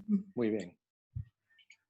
Muy bien.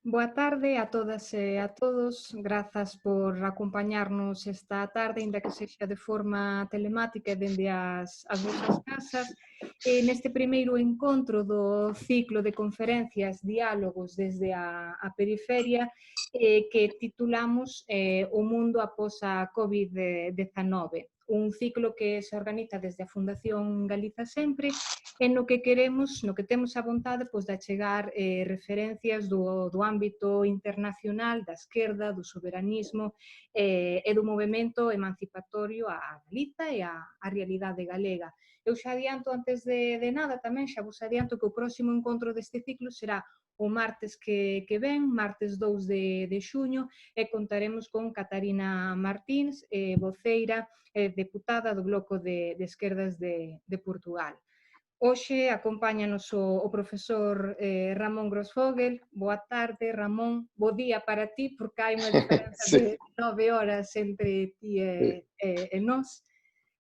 Boa tarde a todas e a todos. Grazas por acompañarnos esta tarde, aínda que sexa de forma telemática e dende as vosas casas. Neste primeiro encontro do ciclo de conferencias Diálogos desde a periferia, que titulamos O mundo após a COVID-19. Un ciclo que se organiza desde a Fundación Galiza Sempre e no que queremos, no que temos a vontade pois, de achegar referencias do ámbito internacional, da esquerda, do soberanismo e do movimento emancipatorio a Galiza e a realidade galega. Eu xa adianto, antes de nada, tamén xa vos adianto que o próximo encontro deste ciclo será o martes que ven, martes 2 de xuño, e contaremos con Catarina Martins, voceira deputada do Bloco de Esquerdas de Portugal. Hoxe acompáñanos o profesor Ramón Grosfogel. Boa tarde, Ramón. Bo día para ti, porque hai unha diferenza Sí, de 9 horas entre ti sí. e nós.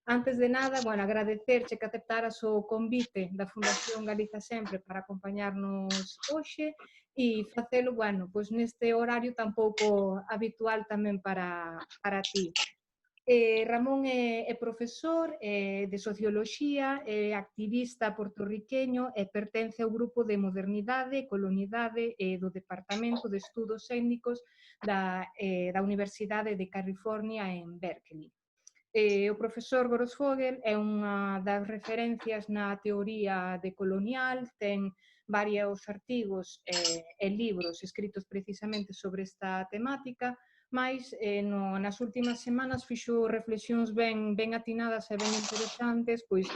Antes de nada, bueno, agradecerche que aceptaras o convite da Fundación Galiza Sempre para acompañarnos hoxe e facelo, bueno, pois neste horario tan pouco habitual tamén para ti. Ramón é profesor de Socioloxía, é activista portorriqueño e pertence ao grupo de Modernidade e Colonidade do Departamento de Estudos Étnicos da Universidade de California en Berkeley. O profesor Grosfogel é unha das referencias na teoría decolonial, ten varios artigos e libros escritos precisamente sobre esta temática, mais nas últimas semanas fixo reflexións ben atinadas e ben interesantes pois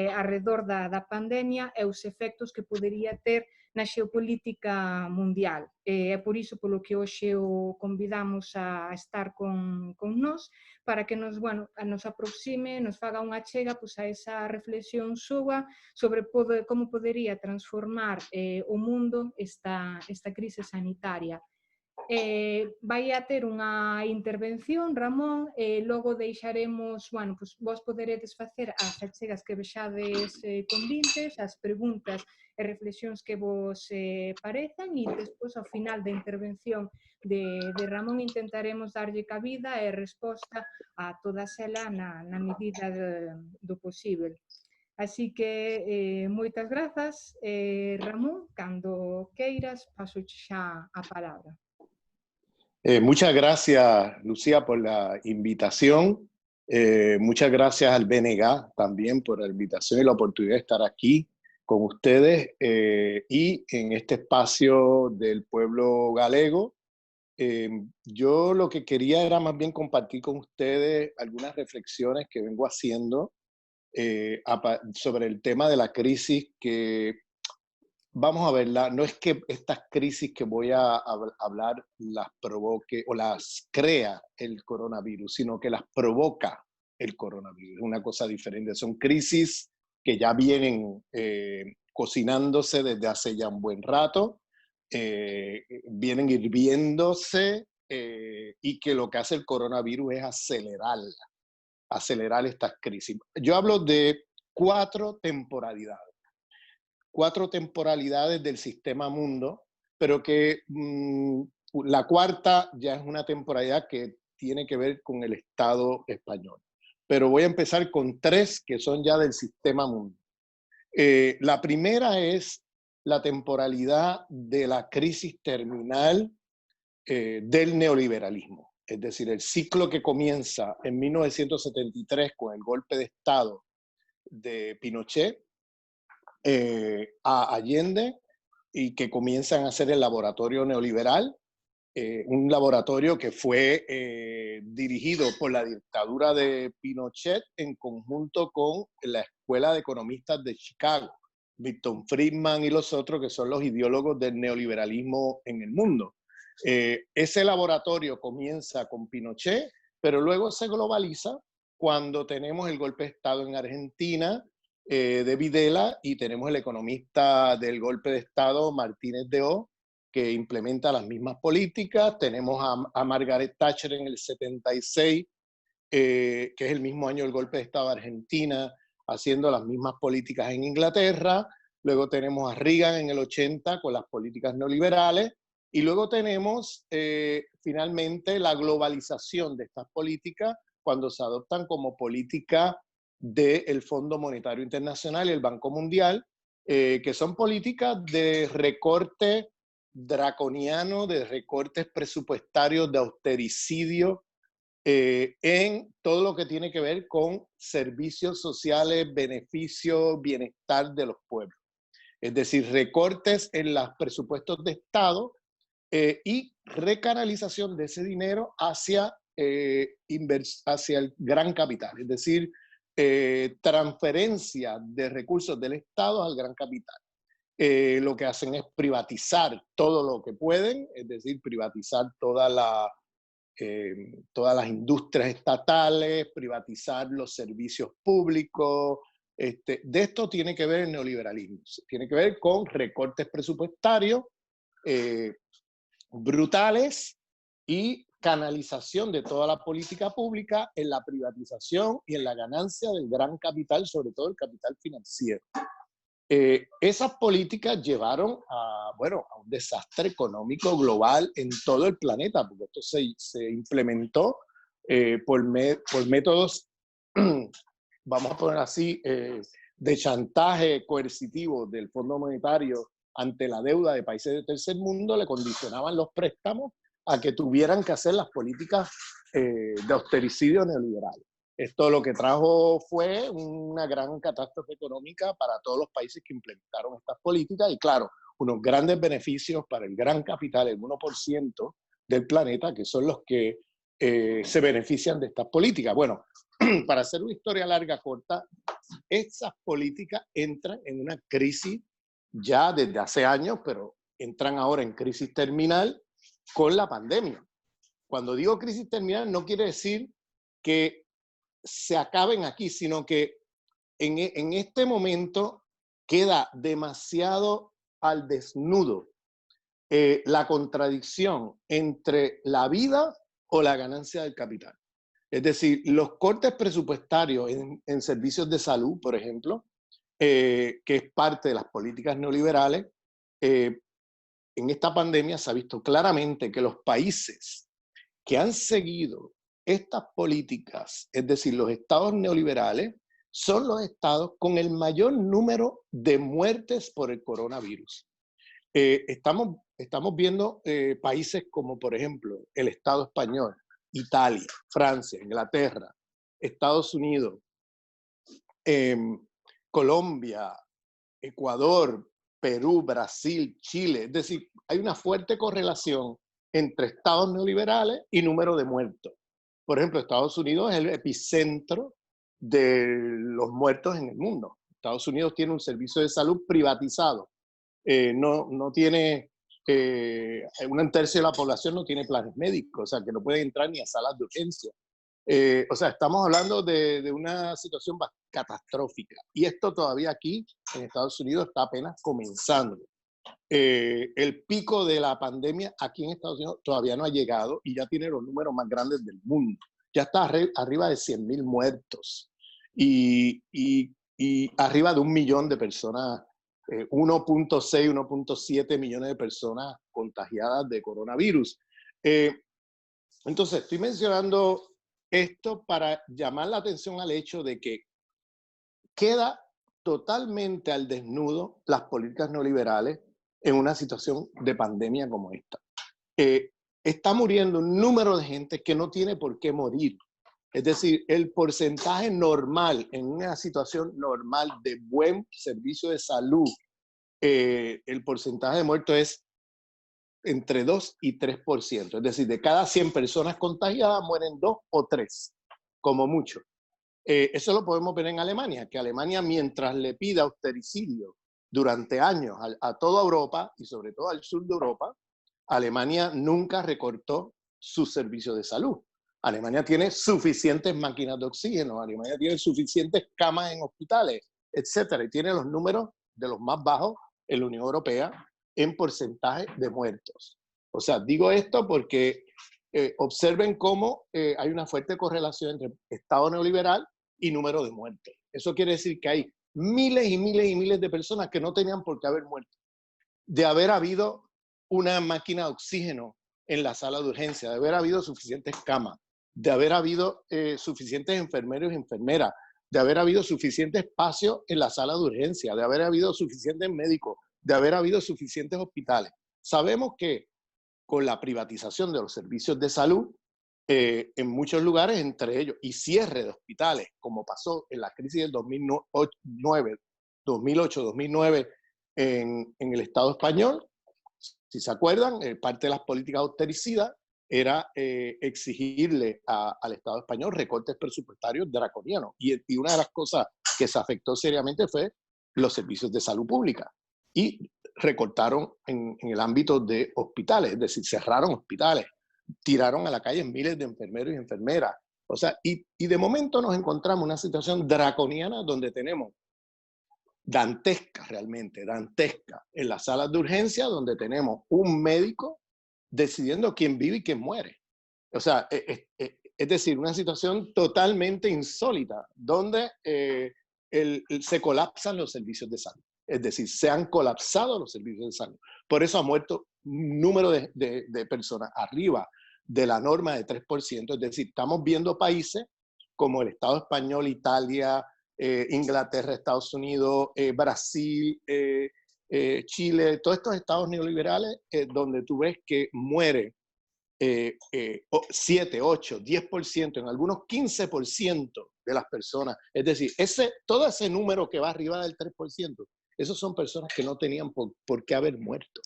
arredor da pandemia e os efectos que podería ter na xeopolítica mundial. É por iso polo que hoxe o convidamos a estar con nós, para que nos aproxime, nos faga unha chega pois, a esa reflexión súa sobre como podería transformar o mundo esta crise sanitaria. Vai a ter unha intervención, Ramón, e logo deixaremos, pois vos poderedes facer as achegas que vexades convintes, as preguntas e reflexións que vos parezan, e despois, ao final da intervención de Ramón, intentaremos darlle cabida e resposta a todas elas na medida do posible. Así que moitas grazas, Ramón, cando queiras, paso xa a palabra. Muchas gracias, Lucía, por la invitación. Muchas gracias al BNG también por la invitación y la oportunidad de estar aquí con ustedes y en este espacio del pueblo galego. Yo lo que quería era más bien compartir con ustedes algunas reflexiones que vengo haciendo sobre el tema de la crisis que vamos a verla. No es que estas crisis que voy a hablar las provoque o las crea el coronavirus, sino que las provoca el coronavirus. Es una cosa diferente. Son crisis que ya vienen cocinándose desde hace ya un buen rato, vienen hirviéndose y que lo que hace el coronavirus es acelerar estas crisis. Yo hablo de 4 temporalidades. 4 temporalidades del sistema mundo, pero que la cuarta ya es una temporalidad que tiene que ver con el Estado español. Pero voy a empezar con 3 que son ya del sistema mundo. La primera es la temporalidad de la crisis terminal del neoliberalismo. Es decir, el ciclo que comienza en 1973 con el golpe de Estado de Pinochet, a Allende, y que comienzan a hacer el laboratorio neoliberal, un laboratorio que fue dirigido por la dictadura de Pinochet en conjunto con la Escuela de Economistas de Chicago, Milton Friedman y los otros que son los ideólogos del neoliberalismo en el mundo. Ese laboratorio comienza con Pinochet, pero luego se globaliza cuando tenemos el golpe de Estado en Argentina, de Videla, y tenemos el economista del golpe de Estado, Martínez de O, que implementa las mismas políticas. Tenemos a Margaret Thatcher en el 76, que es el mismo año del golpe de Estado de Argentina, haciendo las mismas políticas en Inglaterra. luego tenemos a Reagan en el 80 con las políticas neoliberales, y luego tenemos finalmente la globalización de estas políticas cuando se adoptan como política del Fondo Monetario Internacional y el Banco Mundial, que son políticas de recorte draconiano, de recortes presupuestarios, de austericidio, en todo lo que tiene que ver con servicios sociales, beneficios, bienestar de los pueblos. Es decir, recortes en los presupuestos de Estado y recanalización de ese dinero hacia, hacia el gran capital. Es decir, transferencia de recursos del Estado al gran capital. Lo que hacen es privatizar todo lo que pueden, es decir, privatizar todas las industrias estatales, privatizar los servicios públicos. De esto tiene que ver el neoliberalismo. Tiene que ver con recortes presupuestarios brutales y canalización de toda la política pública en la privatización y en la ganancia del gran capital, sobre todo el capital financiero. Esas políticas llevaron a, bueno, a un desastre económico global en todo el planeta, porque esto se implementó por métodos, vamos a poner así, de chantaje coercitivo del Fondo Monetario ante la deuda de países del tercer mundo. Le condicionaban los préstamos a que tuvieran que hacer las políticas de austericidio neoliberal. Esto lo que trajo fue una gran catástrofe económica para todos los países que implementaron estas políticas y, claro, unos grandes beneficios para el gran capital, el 1% del planeta, que son los que se benefician de estas políticas. Bueno, para hacer una historia larga, corta, esas políticas entran en una crisis ya desde hace años, pero entran ahora en crisis terminal con la pandemia. Cuando digo crisis terminal, no quiere decir que se acaben aquí, sino que en este momento queda demasiado al desnudo la contradicción entre la vida o la ganancia del capital. Es decir, los cortes presupuestarios en servicios de salud, por ejemplo, que es parte de las políticas neoliberales, en esta pandemia se ha visto claramente que los países que han seguido estas políticas, es decir, los estados neoliberales, son los estados con el mayor número de muertes por el coronavirus. Estamos viendo países como, por ejemplo, el Estado español, Italia, Francia, Inglaterra, Estados Unidos, Colombia, Ecuador, Perú, Brasil, Chile. Es decir, hay una fuerte correlación entre estados neoliberales y número de muertos. Por ejemplo, Estados Unidos es el epicentro de los muertos en el mundo. Estados Unidos tiene un servicio de salud privatizado. No tiene, un tercio de la población no tiene planes médicos, o sea, que no pueden entrar ni a salas de urgencia. O sea, estamos hablando de una situación catastrófica. Y esto todavía aquí, en Estados Unidos, está apenas comenzando. El pico de la pandemia aquí en Estados Unidos todavía no ha llegado y ya tiene los números más grandes del mundo. Ya está arriba de 100.000 muertos y arriba de 1 millón de personas, 1.6, 1.7 millones de personas contagiadas de coronavirus. Entonces, estoy mencionando esto para llamar la atención al hecho de que queda totalmente al desnudo las políticas neoliberales en una situación de pandemia como esta. Está muriendo un número de gente que no tiene por qué morir. Es decir, el porcentaje normal, en una situación normal de buen servicio de salud, el porcentaje de muertos es entre 2 y 3%. Es decir, de cada 100 personas contagiadas mueren 2 o 3, como mucho. Eso lo podemos ver en Alemania, que Alemania, mientras le pida austericidio durante años a toda Europa y sobre todo al sur de Europa, Alemania nunca recortó su servicio de salud. Alemania tiene suficientes máquinas de oxígeno, Alemania tiene suficientes camas en hospitales, etcétera, y tiene los números de los más bajos en la Unión Europea en porcentaje de muertos. O sea, digo esto porque observen cómo hay una fuerte correlación entre Estado neoliberal y número de muertes. Eso quiere decir que hay miles y miles y miles de personas que no tenían por qué haber muerto, de haber habido una máquina de oxígeno en la sala de urgencia, de haber habido suficientes camas, de haber habido suficientes enfermeros y enfermeras, de haber habido suficiente espacio en la sala de urgencia, de haber habido suficientes médicos, de haber habido suficientes hospitales. Sabemos que con la privatización de los servicios de salud, en muchos lugares, entre ellos, y cierre de hospitales, como pasó en la crisis del 2008-2009 en el Estado español. Si se acuerdan, parte de las políticas austericidas era exigirle al Estado español recortes presupuestarios draconianos. Y una de las cosas que se afectó seriamente fue los servicios de salud pública. Y recortaron en el ámbito de hospitales, es decir, cerraron hospitales, tiraron a la calle miles de enfermeros y enfermeras. O sea, y de momento nos encontramos en una situación draconiana donde tenemos dantesca, realmente dantesca, en las salas de urgencia, donde tenemos un médico decidiendo quién vive y quién muere. O sea, es decir, una situación totalmente insólita, donde se colapsan los servicios de salud. Es decir, se han colapsado los servicios de salud. Por eso ha muerto un número de personas arriba de la norma de 3%. Es decir, estamos viendo países como el Estado español, Italia, Inglaterra, Estados Unidos, Brasil, Chile, todos estos estados neoliberales donde tú ves que muere 7, 8, 10%, en algunos 15% de las personas. Es decir, todo ese número que va arriba del 3%, esos son personas que no tenían por qué haber muerto.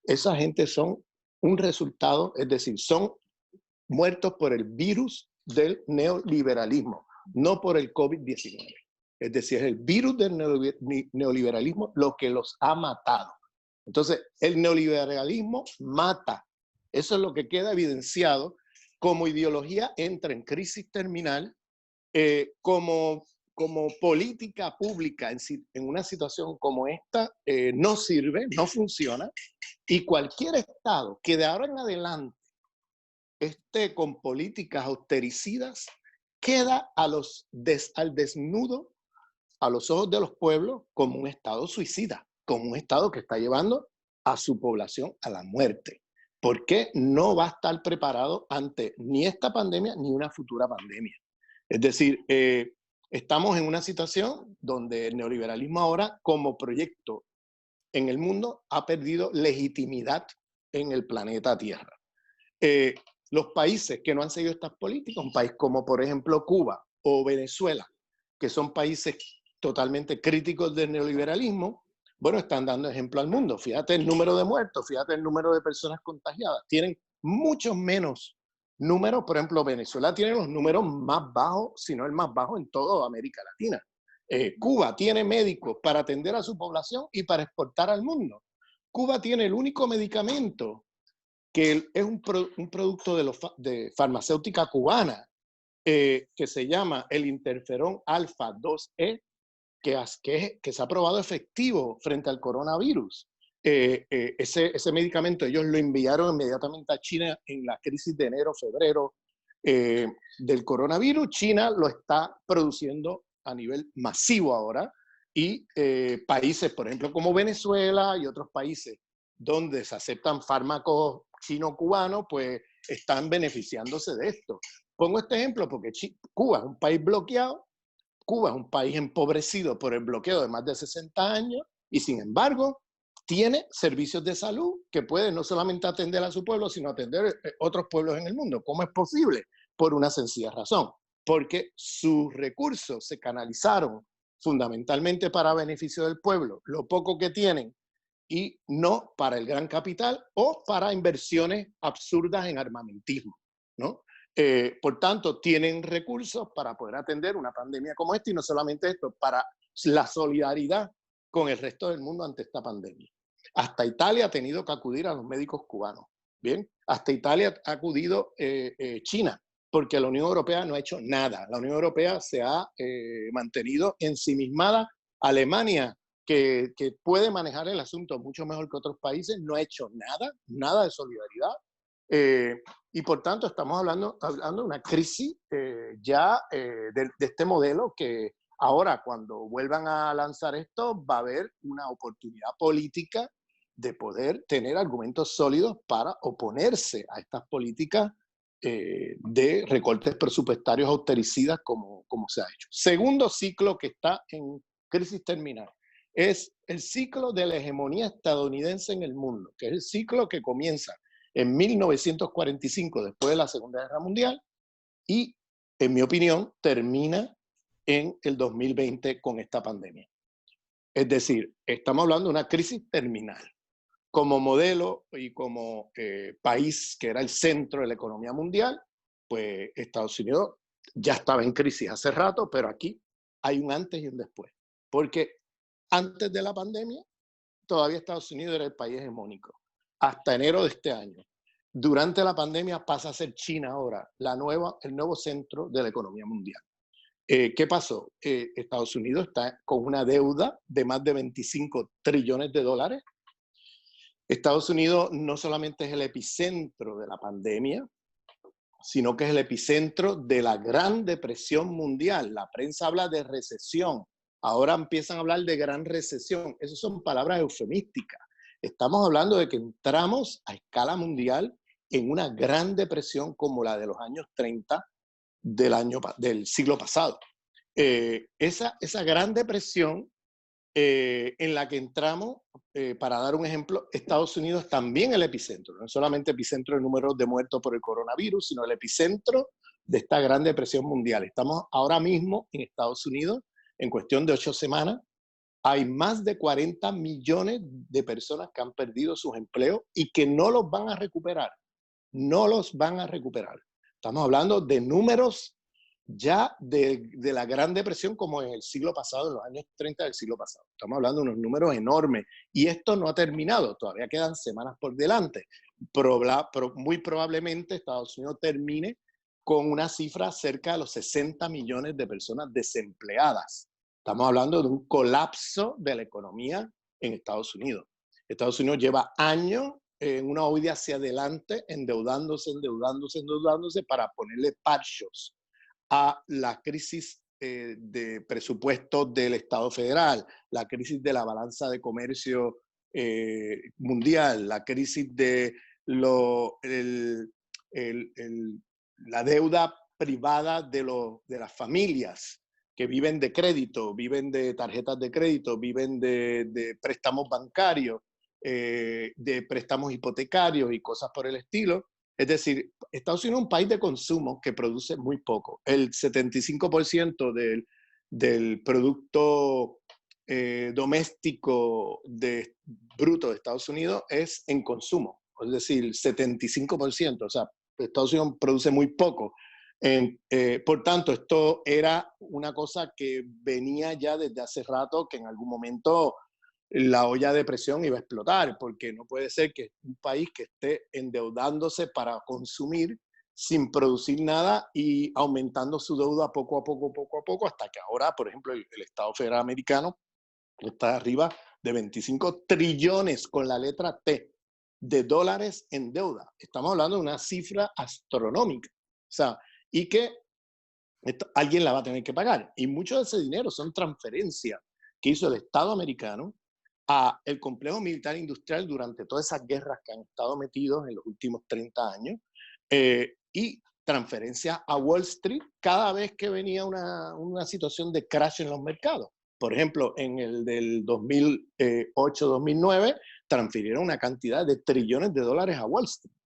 Esa gente son un resultado, es decir, son muertos por el virus del neoliberalismo, no por el COVID-19. Es decir, es el virus del neoliberalismo lo que los ha matado. Entonces, el neoliberalismo mata. Eso es lo que queda evidenciado. Como ideología entra en crisis terminal, como política pública en una situación como esta no sirve, no funciona, y cualquier Estado que de ahora en adelante esté con políticas austericidas queda al desnudo a los ojos de los pueblos como un Estado suicida, como un Estado que está llevando a su población a la muerte, porque no va a estar preparado ante ni esta pandemia ni una futura pandemia. Es decir, estamos en una situación donde el neoliberalismo ahora, como proyecto en el mundo, ha perdido legitimidad en el planeta Tierra. Los países que no han seguido estas políticas, un país como por ejemplo Cuba o Venezuela, que son países totalmente críticos del neoliberalismo, bueno, están dando ejemplo al mundo. Fíjate el número de muertos, fíjate el número de personas contagiadas. Tienen muchos menos números. Por ejemplo, Venezuela tiene los números más bajos, si no el más bajo en toda América Latina. Cuba tiene médicos para atender a su población y para exportar al mundo. Cuba tiene el único medicamento que es un producto de farmacéutica cubana, que se llama el interferón alfa 2E, que se ha probado efectivo frente al coronavirus. Ese medicamento ellos lo enviaron inmediatamente a China en la crisis de enero, febrero del coronavirus. China lo está produciendo a nivel masivo ahora, y países, por ejemplo, como Venezuela y otros países donde se aceptan fármacos chino-cubanos, pues están beneficiándose de esto. Pongo este ejemplo porque Cuba es un país bloqueado, Cuba es un país empobrecido por el bloqueo de más de 60 años y sin embargo tiene servicios de salud que pueden no solamente atender a su pueblo, sino atender otros pueblos en el mundo. ¿Cómo es posible? Por una sencilla razón, porque sus recursos se canalizaron fundamentalmente para beneficio del pueblo, lo poco que tienen, y no para el gran capital o para inversiones absurdas en armamentismo, ¿no? Por tanto, tienen recursos para poder atender una pandemia como esta, y no solamente esto, para la solidaridad con el resto del mundo ante esta pandemia. Hasta Italia ha tenido que acudir a los médicos cubanos, ¿bien? Hasta Italia ha acudido China, porque la Unión Europea no ha hecho nada. La Unión Europea se ha mantenido ensimismada. Alemania, que puede manejar el asunto mucho mejor que otros países, no ha hecho nada de solidaridad. Y por tanto estamos hablando de una crisis de este modelo que Ahora, cuando vuelvan a lanzar esto, va a haber una oportunidad política de poder tener argumentos sólidos para oponerse a estas políticas de recortes presupuestarios austericidas como se ha hecho. Segundo ciclo que está en crisis terminal es el ciclo de la hegemonía estadounidense en el mundo, que es el ciclo que comienza en 1945, después de la Segunda Guerra Mundial, y, en mi opinión, termina en el 2020 con esta pandemia. Es decir, estamos hablando de una crisis terminal. Como modelo y como país que era el centro de la economía mundial, pues Estados Unidos ya estaba en crisis hace rato, pero aquí hay un antes y un después. Porque antes de la pandemia, todavía Estados Unidos era el país hegemónico, hasta enero de este año. Durante la pandemia pasa a ser China ahora el nuevo centro de la economía mundial. ¿Qué pasó? Estados Unidos está con una deuda de más de 25 trillones de dólares. Estados Unidos no solamente es el epicentro de la pandemia, sino que es el epicentro de la Gran Depresión mundial. La prensa habla de recesión. Ahora empiezan a hablar de gran recesión. Esas son palabras eufemísticas. Estamos hablando de que entramos a escala mundial en una gran depresión como la de los años 30 del siglo pasado. Esa gran depresión en la que entramos, para dar un ejemplo, Estados Unidos también el epicentro, no solamente epicentro de números de muertos por el coronavirus, sino el epicentro de esta gran depresión mundial. Estamos ahora mismo en Estados Unidos, en cuestión de 8 semanas, hay más de 40 millones de personas que han perdido sus empleos y que no los van a recuperar. No los van a recuperar. Estamos hablando de números ya de la Gran Depresión como en el siglo pasado, en los años 30 del siglo pasado. Estamos hablando de unos números enormes y esto no ha terminado, todavía quedan semanas por delante. Muy probablemente Estados Unidos termine con una cifra cerca de los 60 millones de personas desempleadas. Estamos hablando de un colapso de la economía en Estados Unidos. Estados Unidos lleva años en una huida hacia adelante, endeudándose para ponerle parchos a la crisis de presupuesto del Estado federal, la crisis de la balanza de comercio mundial, la crisis de la deuda privada de las familias que viven de crédito, viven de tarjetas de crédito, viven de préstamos bancarios, de préstamos hipotecarios y cosas por el estilo. Es decir, Estados Unidos es un país de consumo que produce muy poco. El 75% del producto doméstico bruto de Estados Unidos es en consumo. Es decir, 75%. O sea, Estados Unidos produce muy poco. Por tanto, esto era una cosa que venía ya desde hace rato, que en algún momento la olla de presión iba a explotar, porque no puede ser que un país que esté endeudándose para consumir sin producir nada y aumentando su deuda poco a poco, hasta que ahora, por ejemplo, el Estado Federal Americano está arriba de 25 trillones con la letra T de dólares en deuda. Estamos hablando de una cifra astronómica. O sea, y que alguien la va a tener que pagar. Y mucho de ese dinero son transferencias que hizo el Estado americano a el complejo militar industrial durante todas esas guerras que han estado metidos en los últimos 30 años, y transferencias a Wall Street cada vez que venía una situación de crash en los mercados. Por ejemplo, en el del 2008-2009 transfirieron una cantidad de trillones de dólares a Wall Street,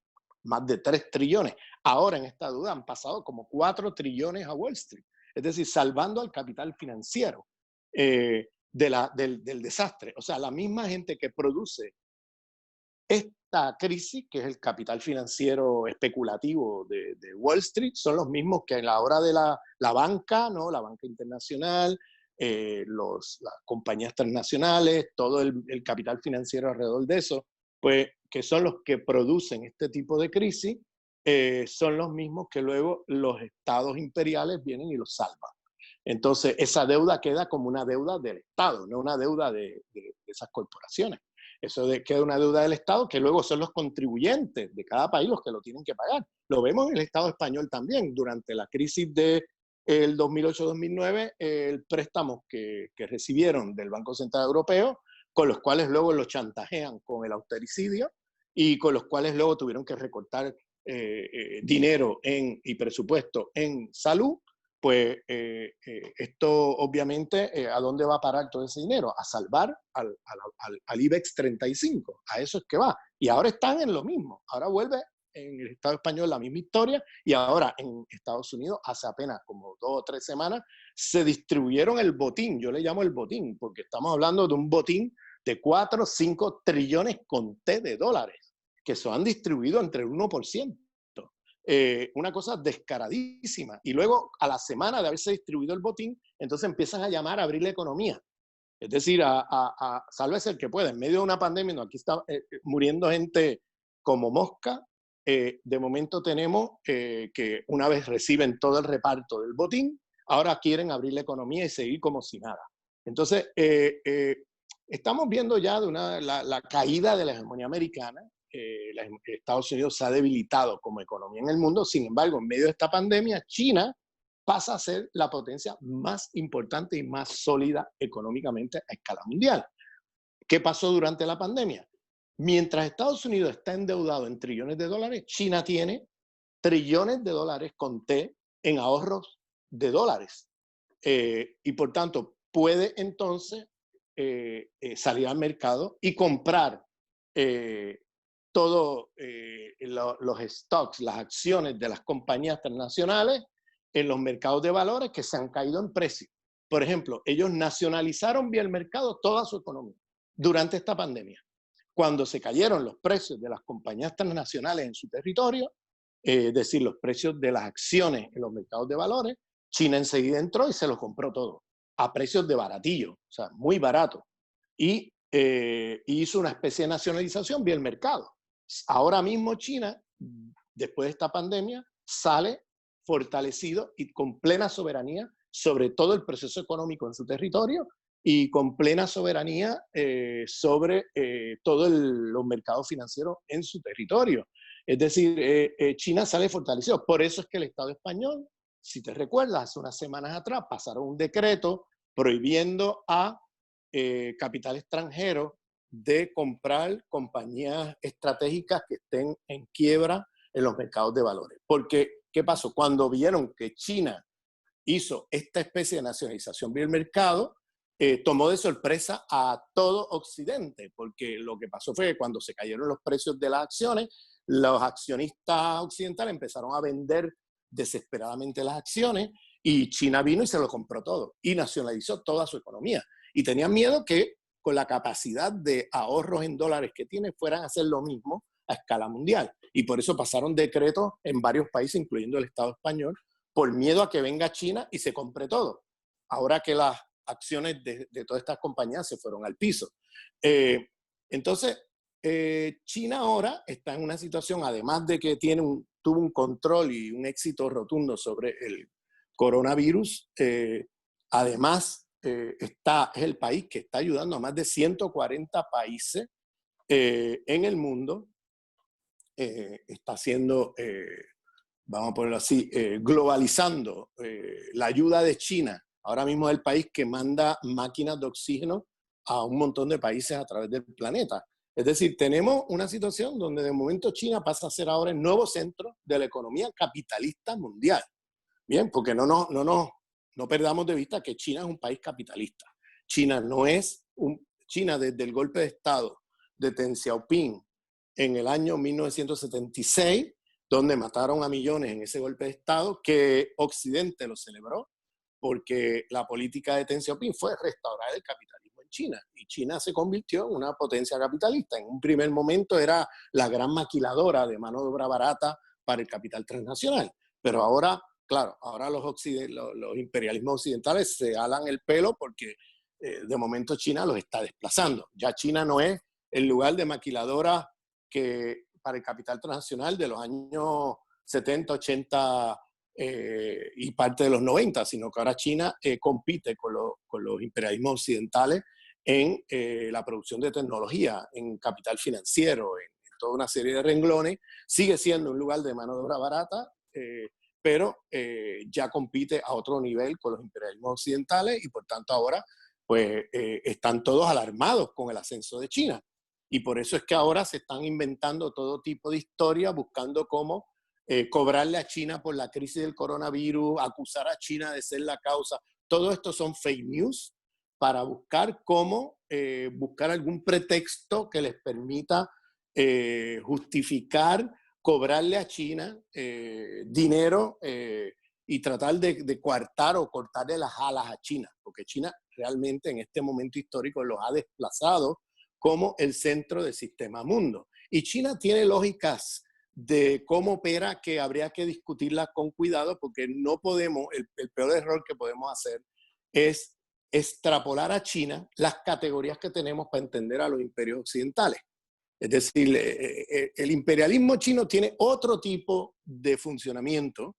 más de 3 trillones. Ahora en esta duda han pasado como 4 trillones a Wall Street, es decir, salvando al capital financiero del desastre. O sea, la misma gente que produce esta crisis, que es el capital financiero especulativo de Wall Street, son los mismos que a la hora de la banca, ¿no? La banca internacional, las compañías transnacionales, todo el capital financiero alrededor de eso, pues que son los que producen este tipo de crisis, son los mismos que luego los estados imperiales vienen y los salvan. Entonces, esa deuda queda como una deuda del Estado, no una deuda de esas corporaciones. Eso queda una deuda del Estado que luego son los contribuyentes de cada país los que lo tienen que pagar. Lo vemos en el Estado español también. Durante la crisis de el 2008-2009 el préstamo que recibieron del Banco Central Europeo, con los cuales luego los chantajean con el austericidio y con los cuales luego tuvieron que recortar dinero y presupuesto en salud, pues esto obviamente, ¿a dónde va a parar todo ese dinero? A salvar al IBEX 35, a eso es que va. Y ahora están en lo mismo, ahora vuelve en el Estado español la misma historia y ahora en Estados Unidos hace apenas como 2 o 3 semanas se distribuyeron el botín, yo le llamo el botín, porque estamos hablando de un botín de 4 o 5 trillones con T de dólares que se han distribuido entre el 1%. Una cosa descaradísima. Y luego, a la semana de haberse distribuido el botín, entonces empiezan a llamar a abrir la economía. Es decir, sálvese el que pueda. En medio de una pandemia, no, aquí está muriendo gente como mosca. De momento tenemos que una vez reciben todo el reparto del botín, ahora quieren abrir la economía y seguir como si nada. Entonces, estamos viendo ya la caída de la hegemonía americana. Estados Unidos se ha debilitado como economía en el mundo. Sin embargo, en medio de esta pandemia, China pasa a ser la potencia más importante y más sólida económicamente a escala mundial. ¿Qué pasó durante la pandemia? Mientras Estados Unidos está endeudado en trillones de dólares, China tiene trillones de dólares con T en ahorros de dólares. Y por tanto, puede entonces salir al mercado y comprar todos los stocks, las acciones de las compañías transnacionales en los mercados de valores que se han caído en precio. Por ejemplo, ellos nacionalizaron vía el mercado toda su economía durante esta pandemia. Cuando se cayeron los precios de las compañías transnacionales en su territorio, es decir, los precios de las acciones en los mercados de valores, China enseguida entró y se los compró todo a precios de baratillo, o sea, muy barato. Y hizo una especie de nacionalización vía el mercado. Ahora mismo China, después de esta pandemia, sale fortalecido y con plena soberanía sobre todo el proceso económico en su territorio y con plena soberanía sobre todos los mercados financieros en su territorio. Es decir, China sale fortalecido. Por eso es que el Estado español, si te recuerdas, hace unas semanas atrás pasaron un decreto prohibiendo a capital extranjero de comprar compañías estratégicas que estén en quiebra en los mercados de valores. Porque, ¿qué pasó? Cuando vieron que China hizo esta especie de nacionalización vía el mercado, tomó de sorpresa a todo Occidente, porque lo que pasó fue que cuando se cayeron los precios de las acciones, los accionistas occidentales empezaron a vender desesperadamente las acciones y China vino y se lo compró todo y nacionalizó toda su economía. Y tenían miedo que con la capacidad de ahorros en dólares que tiene fueran a hacer lo mismo a escala mundial. Y por eso pasaron decretos en varios países, incluyendo el Estado español, por miedo a que venga China y se compre todo. Ahora que las acciones de todas estas compañías se fueron al piso. Entonces, China ahora está en una situación, además de que tuvo un control y un éxito rotundo sobre el coronavirus, además es el país que está ayudando a más de 140 países en el mundo, está haciendo, vamos a ponerlo así, globalizando la ayuda de China. Ahora mismo es el país que manda máquinas de oxígeno a un montón de países a través del planeta. Es decir, tenemos una situación donde de momento China pasa a ser ahora el nuevo centro de la economía capitalista mundial. Bien, porque no perdamos de vista que China es un país capitalista. China no es China desde el golpe de Estado de Deng Xiaoping en el año 1976, donde mataron a millones en ese golpe de Estado, que Occidente lo celebró, porque la política de Deng Xiaoping fue restaurar el capitalismo en China, y China se convirtió en una potencia capitalista. En un primer momento era la gran maquiladora de mano de obra barata para el capital transnacional, pero ahora, claro, ahora los imperialismos occidentales se alan el pelo porque de momento China los está desplazando. Ya China no es el lugar de maquiladora que para el capital transnacional de los años 70, 80 y parte de los 90, sino que ahora China compite con los imperialismos occidentales en la producción de tecnología, en capital financiero, en toda una serie de renglones. Sigue siendo un lugar de mano de obra barata, pero ya compite a otro nivel con los imperialismos occidentales y por tanto ahora pues están todos alarmados con el ascenso de China. Y por eso es que ahora se están inventando todo tipo de historias, buscando cómo cobrarle a China por la crisis del coronavirus, acusar a China de ser la causa. Todo esto son fake news para buscar cómo buscar algún pretexto que les permita justificar, cobrarle a China dinero y tratar de coartar o cortarle las alas a China, porque China realmente en este momento histórico los ha desplazado como el centro del sistema mundo. Y China tiene lógicas de cómo opera que habría que discutirlas con cuidado, porque no podemos, el peor error que podemos hacer es extrapolar a China las categorías que tenemos para entender a los imperios occidentales. Es decir, el imperialismo chino tiene otro tipo de funcionamiento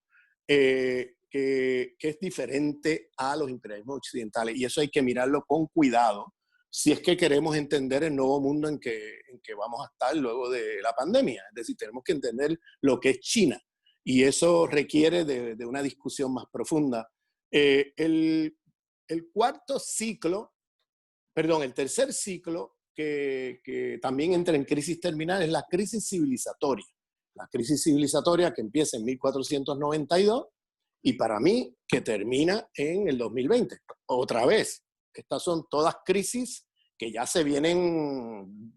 que es diferente a los imperialismos occidentales, y eso hay que mirarlo con cuidado si es que queremos entender el nuevo mundo en que vamos a estar luego de la pandemia. Es decir, tenemos que entender lo que es China, y eso requiere de una discusión más profunda. El cuarto ciclo, perdón, el tercer ciclo que también entra en crisis terminal es la crisis civilizatoria. La crisis civilizatoria que empieza en 1492 y para mí que termina en el 2020. Otra vez, estas son todas crisis que ya se vienen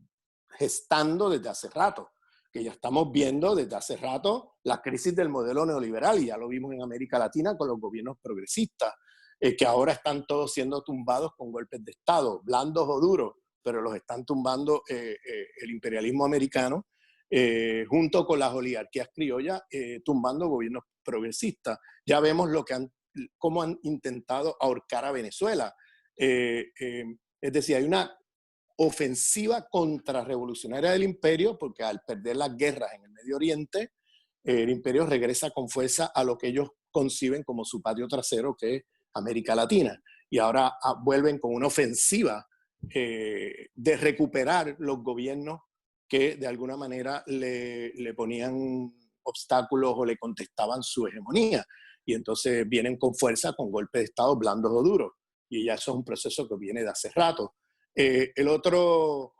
gestando desde hace rato, que ya estamos viendo desde hace rato la crisis del modelo neoliberal, y ya lo vimos en América Latina con los gobiernos progresistas, que ahora están todos siendo tumbados con golpes de Estado, blandos o duros, pero los están tumbando el imperialismo americano, junto con las oligarquías criollas, tumbando gobiernos progresistas. Ya vemos cómo han intentado ahorcar a Venezuela. Es decir, hay una ofensiva contrarrevolucionaria del imperio, porque al perder las guerras en el Medio Oriente, el imperio regresa con fuerza a lo que ellos conciben como su patio trasero, que es América Latina. Y ahora vuelven con una ofensiva de recuperar los gobiernos que de alguna manera le ponían obstáculos o le contestaban su hegemonía. Y entonces vienen con fuerza con golpes de Estado blandos o duros. Y ya eso es un proceso que viene de hace rato. El otro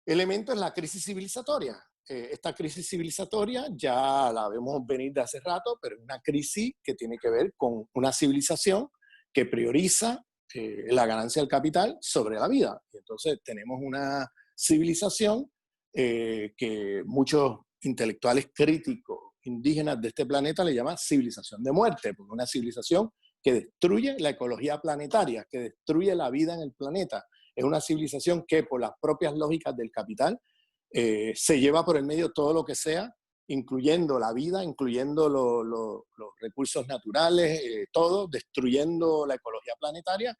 elemento es la crisis civilizatoria. Esta crisis civilizatoria ya la vemos venir de hace rato, pero es una crisis que tiene que ver con una civilización que prioriza la ganancia del capital sobre la vida. Y entonces tenemos una civilización que muchos intelectuales críticos indígenas de este planeta le llaman civilización de muerte, porque es una civilización que destruye la ecología planetaria, que destruye la vida en el planeta. Es una civilización que por las propias lógicas del capital se lleva por el medio todo lo que sea, incluyendo la vida, incluyendo los recursos naturales, todo, destruyendo la ecología planetaria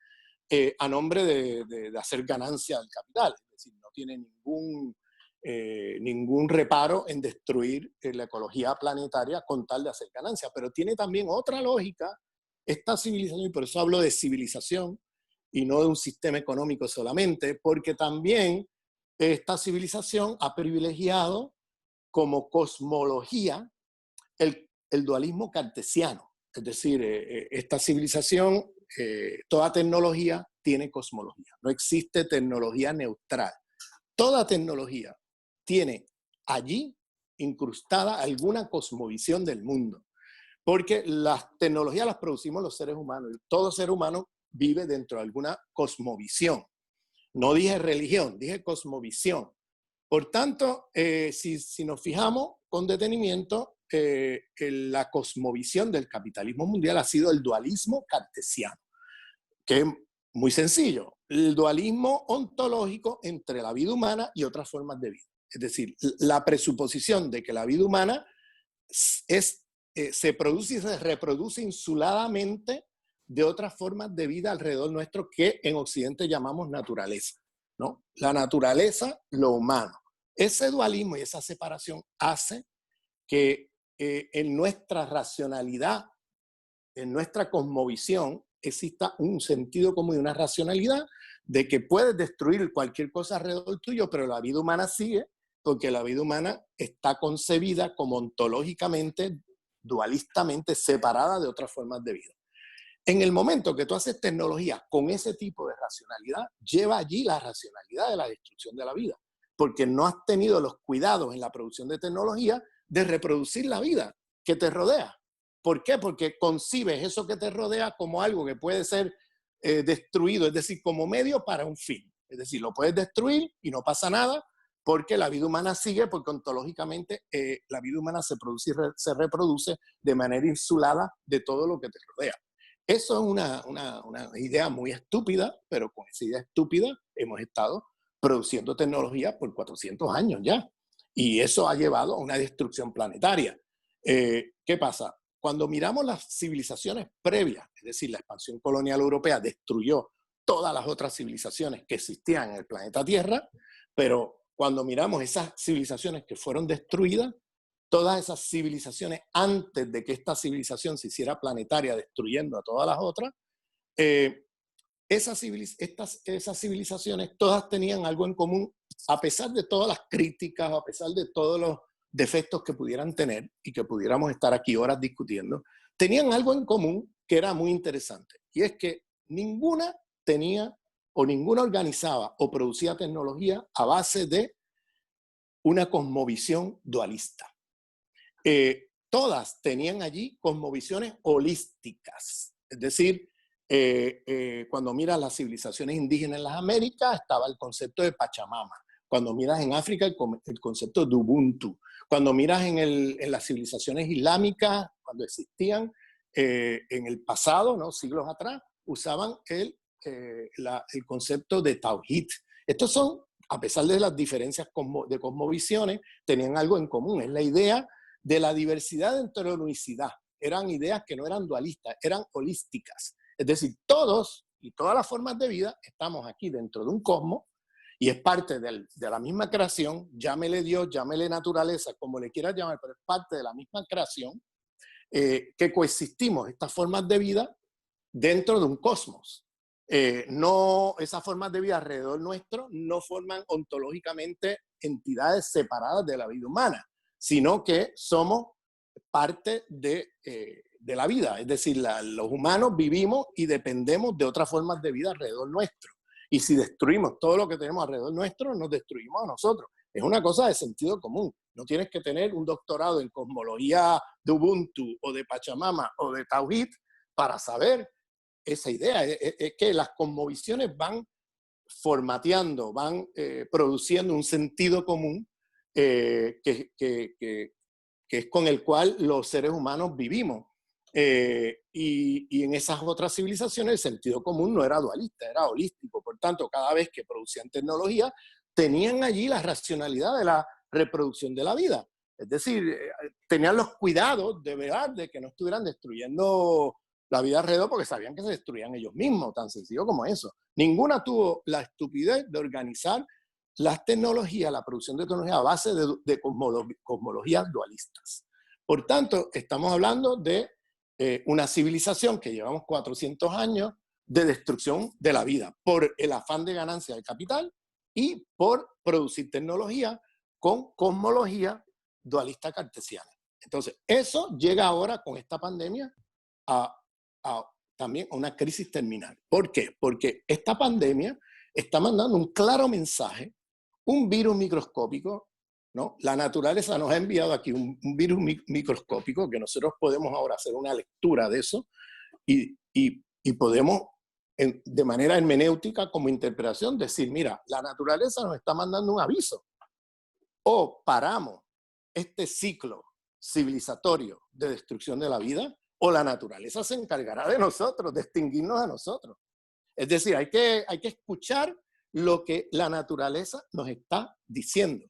a nombre de hacer ganancia al capital. Es decir, no tiene ningún reparo en destruir la ecología planetaria con tal de hacer ganancia. Pero tiene también otra lógica esta civilización, y por eso hablo de civilización y no de un sistema económico solamente, porque también esta civilización ha privilegiado como cosmología el dualismo cartesiano. Es decir, esta civilización, toda tecnología tiene cosmología. No existe tecnología neutral. Toda tecnología tiene allí incrustada alguna cosmovisión del mundo. Porque las tecnologías las producimos los seres humanos. Todo ser humano vive dentro de alguna cosmovisión. No dije religión, dije cosmovisión. Por tanto, si nos fijamos con detenimiento, la cosmovisión del capitalismo mundial ha sido el dualismo cartesiano, que es muy sencillo, el dualismo ontológico entre la vida humana y otras formas de vida. Es decir, la presuposición de que la vida humana se produce y se reproduce insuladamente de otras formas de vida alrededor nuestro que en Occidente llamamos naturaleza, ¿no? La naturaleza, lo humano. Ese dualismo y esa separación hace que en nuestra racionalidad, en nuestra cosmovisión, exista un sentido común y una racionalidad de que puedes destruir cualquier cosa alrededor tuyo, pero la vida humana sigue, porque la vida humana está concebida como ontológicamente dualistamente separada de otras formas de vida. En el momento que tú haces tecnología con ese tipo de racionalidad, lleva allí la racionalidad de la destrucción de la vida, porque no has tenido los cuidados en la producción de tecnología de reproducir la vida que te rodea. ¿Por qué? Porque concibes eso que te rodea como algo que puede ser destruido, es decir, como medio para un fin. Es decir, lo puedes destruir y no pasa nada porque la vida humana sigue, porque ontológicamente la vida humana se produce y se reproduce de manera insulada de todo lo que te rodea. Eso es una idea muy estúpida, pero con esa idea estúpida hemos estado produciendo tecnología por 400 años ya. Y eso ha llevado a una destrucción planetaria. ¿Qué pasa? Cuando miramos las civilizaciones previas, es decir, la expansión colonial europea destruyó todas las otras civilizaciones que existían en el planeta Tierra, pero cuando miramos esas civilizaciones que fueron destruidas, todas esas civilizaciones antes de que esta civilización se hiciera planetaria, destruyendo a todas las otras, esas civilizaciones todas tenían algo en común, a pesar de todas las críticas, a pesar de todos los defectos que pudieran tener y que pudiéramos estar aquí horas discutiendo, tenían algo en común que era muy interesante, y es que ninguna tenía o ninguna organizaba o producía tecnología a base de una cosmovisión dualista. Todas tenían allí cosmovisiones holísticas, es decir, cuando miras las civilizaciones indígenas en las Américas, estaba el concepto de Pachamama. Cuando miras en África, el concepto de Ubuntu. Cuando miras en las civilizaciones islámicas, cuando existían en el pasado, ¿no? Siglos atrás, usaban el concepto de Tawhid. Estos son, a pesar de las diferencias de cosmovisiones, tenían algo en común. Es la idea de la diversidad dentro de la unicidad. Eran ideas que no eran dualistas, eran holísticas. Es decir, todos y todas las formas de vida estamos aquí dentro de un cosmos y es parte de la misma creación, llámele Dios, llámele naturaleza, como le quieras llamar, pero es parte de la misma creación, que coexistimos estas formas de vida dentro de un cosmos. No, esas formas de vida alrededor nuestro no forman ontológicamente entidades separadas de la vida humana, sino que somos parte de la vida. Es decir, los humanos vivimos y dependemos de otras formas de vida alrededor nuestro. Y si destruimos todo lo que tenemos alrededor nuestro, nos destruimos a nosotros. Es una cosa de sentido común. No tienes que tener un doctorado en cosmología de Ubuntu o de Pachamama o de Tawhid para saber esa idea. Es que las cosmovisiones van formateando, van produciendo un sentido común que es con el cual los seres humanos vivimos. Y en esas otras civilizaciones el sentido común no era dualista, era holístico. Por tanto, cada vez que producían tecnología, tenían allí la racionalidad de la reproducción de la vida. Es decir, tenían los cuidados de velar de que no estuvieran destruyendo la vida alrededor porque sabían que se destruían ellos mismos, tan sencillo como eso. Ninguna tuvo la estupidez de organizar las tecnologías, la producción de tecnología a base de cosmologías dualistas. Por tanto, estamos hablando de una civilización que llevamos 400 años de destrucción de la vida por el afán de ganancia del capital y por producir tecnología con cosmología dualista cartesiana. Entonces, eso llega ahora con esta pandemia también a una crisis terminal. ¿Por qué? Porque esta pandemia está mandando un claro mensaje, un virus microscópico, ¿no? La naturaleza nos ha enviado aquí un virus microscópico que nosotros podemos ahora hacer una lectura de eso y podemos, de manera hermenéutica, como interpretación, decir, mira, la naturaleza nos está mandando un aviso. O paramos este ciclo civilizatorio de destrucción de la vida, o la naturaleza se encargará de nosotros, de extinguirnos a nosotros. Es decir, hay que escuchar lo que la naturaleza nos está diciendo.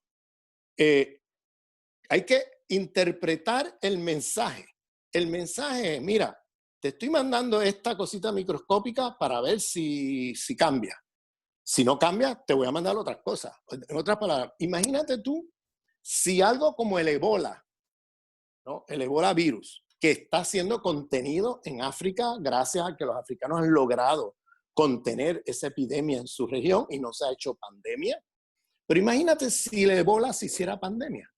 Hay que interpretar el mensaje. El mensaje es, mira, te estoy mandando esta cosita microscópica para ver si cambia. Si no cambia, te voy a mandar otras cosas. En otras palabras, imagínate tú si algo como el ébola, ¿no? El ébola virus, que está siendo contenido en África gracias a que los africanos han logrado contener esa epidemia en su región y no se ha hecho pandemia. Pero imagínate si el ébola se hiciera pandemia.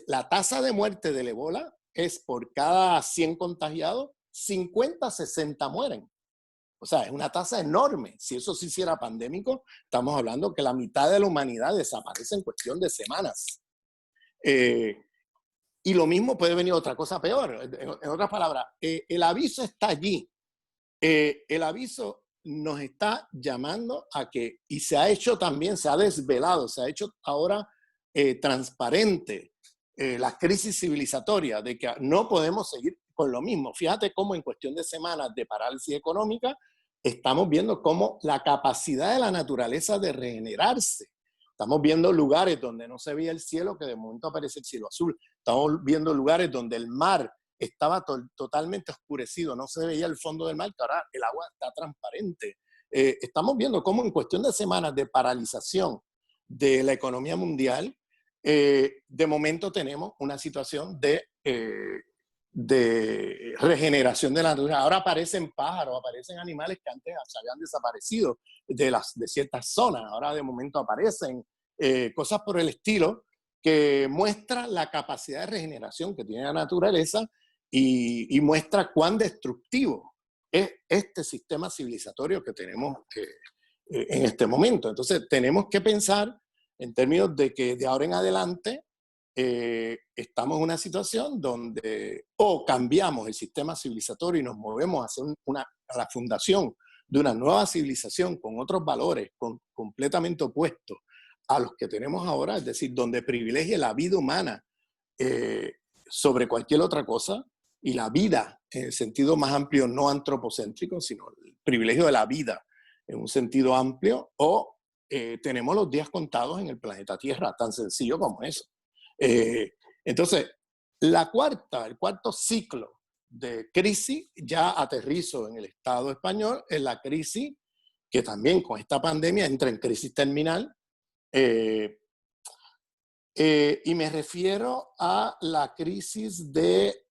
La tasa de muerte del ébola es por cada 100 contagiados, 50, 60 mueren. O sea, es una tasa enorme. Si eso se hiciera pandémico, estamos hablando que la mitad de la humanidad desaparece en cuestión de semanas. Y lo mismo puede venir otra cosa peor. En otras palabras, el aviso está allí. El aviso nos está llamando a que, y se ha hecho también, se ha desvelado, se ha hecho ahora transparente la crisis civilizatoria de que no podemos seguir con lo mismo. Fíjate cómo en cuestión de semanas de parálisis económica estamos viendo cómo la capacidad de la naturaleza de regenerarse. Estamos viendo lugares donde no se veía el cielo, que de momento aparece el cielo azul. Estamos viendo lugares donde el mar estaba totalmente oscurecido, no se veía el fondo del mar, que ahora el agua está transparente. Estamos viendo cómo en cuestión de semanas de paralización de la economía mundial, de momento tenemos una situación de regeneración de la naturaleza. Ahora aparecen pájaros, aparecen animales que antes se habían desaparecido de ciertas zonas. Ahora de momento aparecen cosas por el estilo que muestra la capacidad de regeneración que tiene la naturaleza y muestra cuán destructivo es este sistema civilizatorio que tenemos en este momento. Entonces tenemos que pensar en términos de que de ahora en adelante estamos en una situación donde o cambiamos el sistema civilizatorio y nos movemos hacia a la fundación de una nueva civilización con otros valores completamente opuestos a los que tenemos ahora, es decir, donde privilegie la vida humana sobre cualquier otra cosa, y la vida en el sentido más amplio, no antropocéntrico, sino el privilegio de la vida en un sentido amplio, o tenemos los días contados en el planeta Tierra, tan sencillo como eso. Entonces, el cuarto ciclo de crisis, ya aterrizo en el Estado español, es la crisis que también con esta pandemia entra en crisis terminal, y me refiero a la crisis de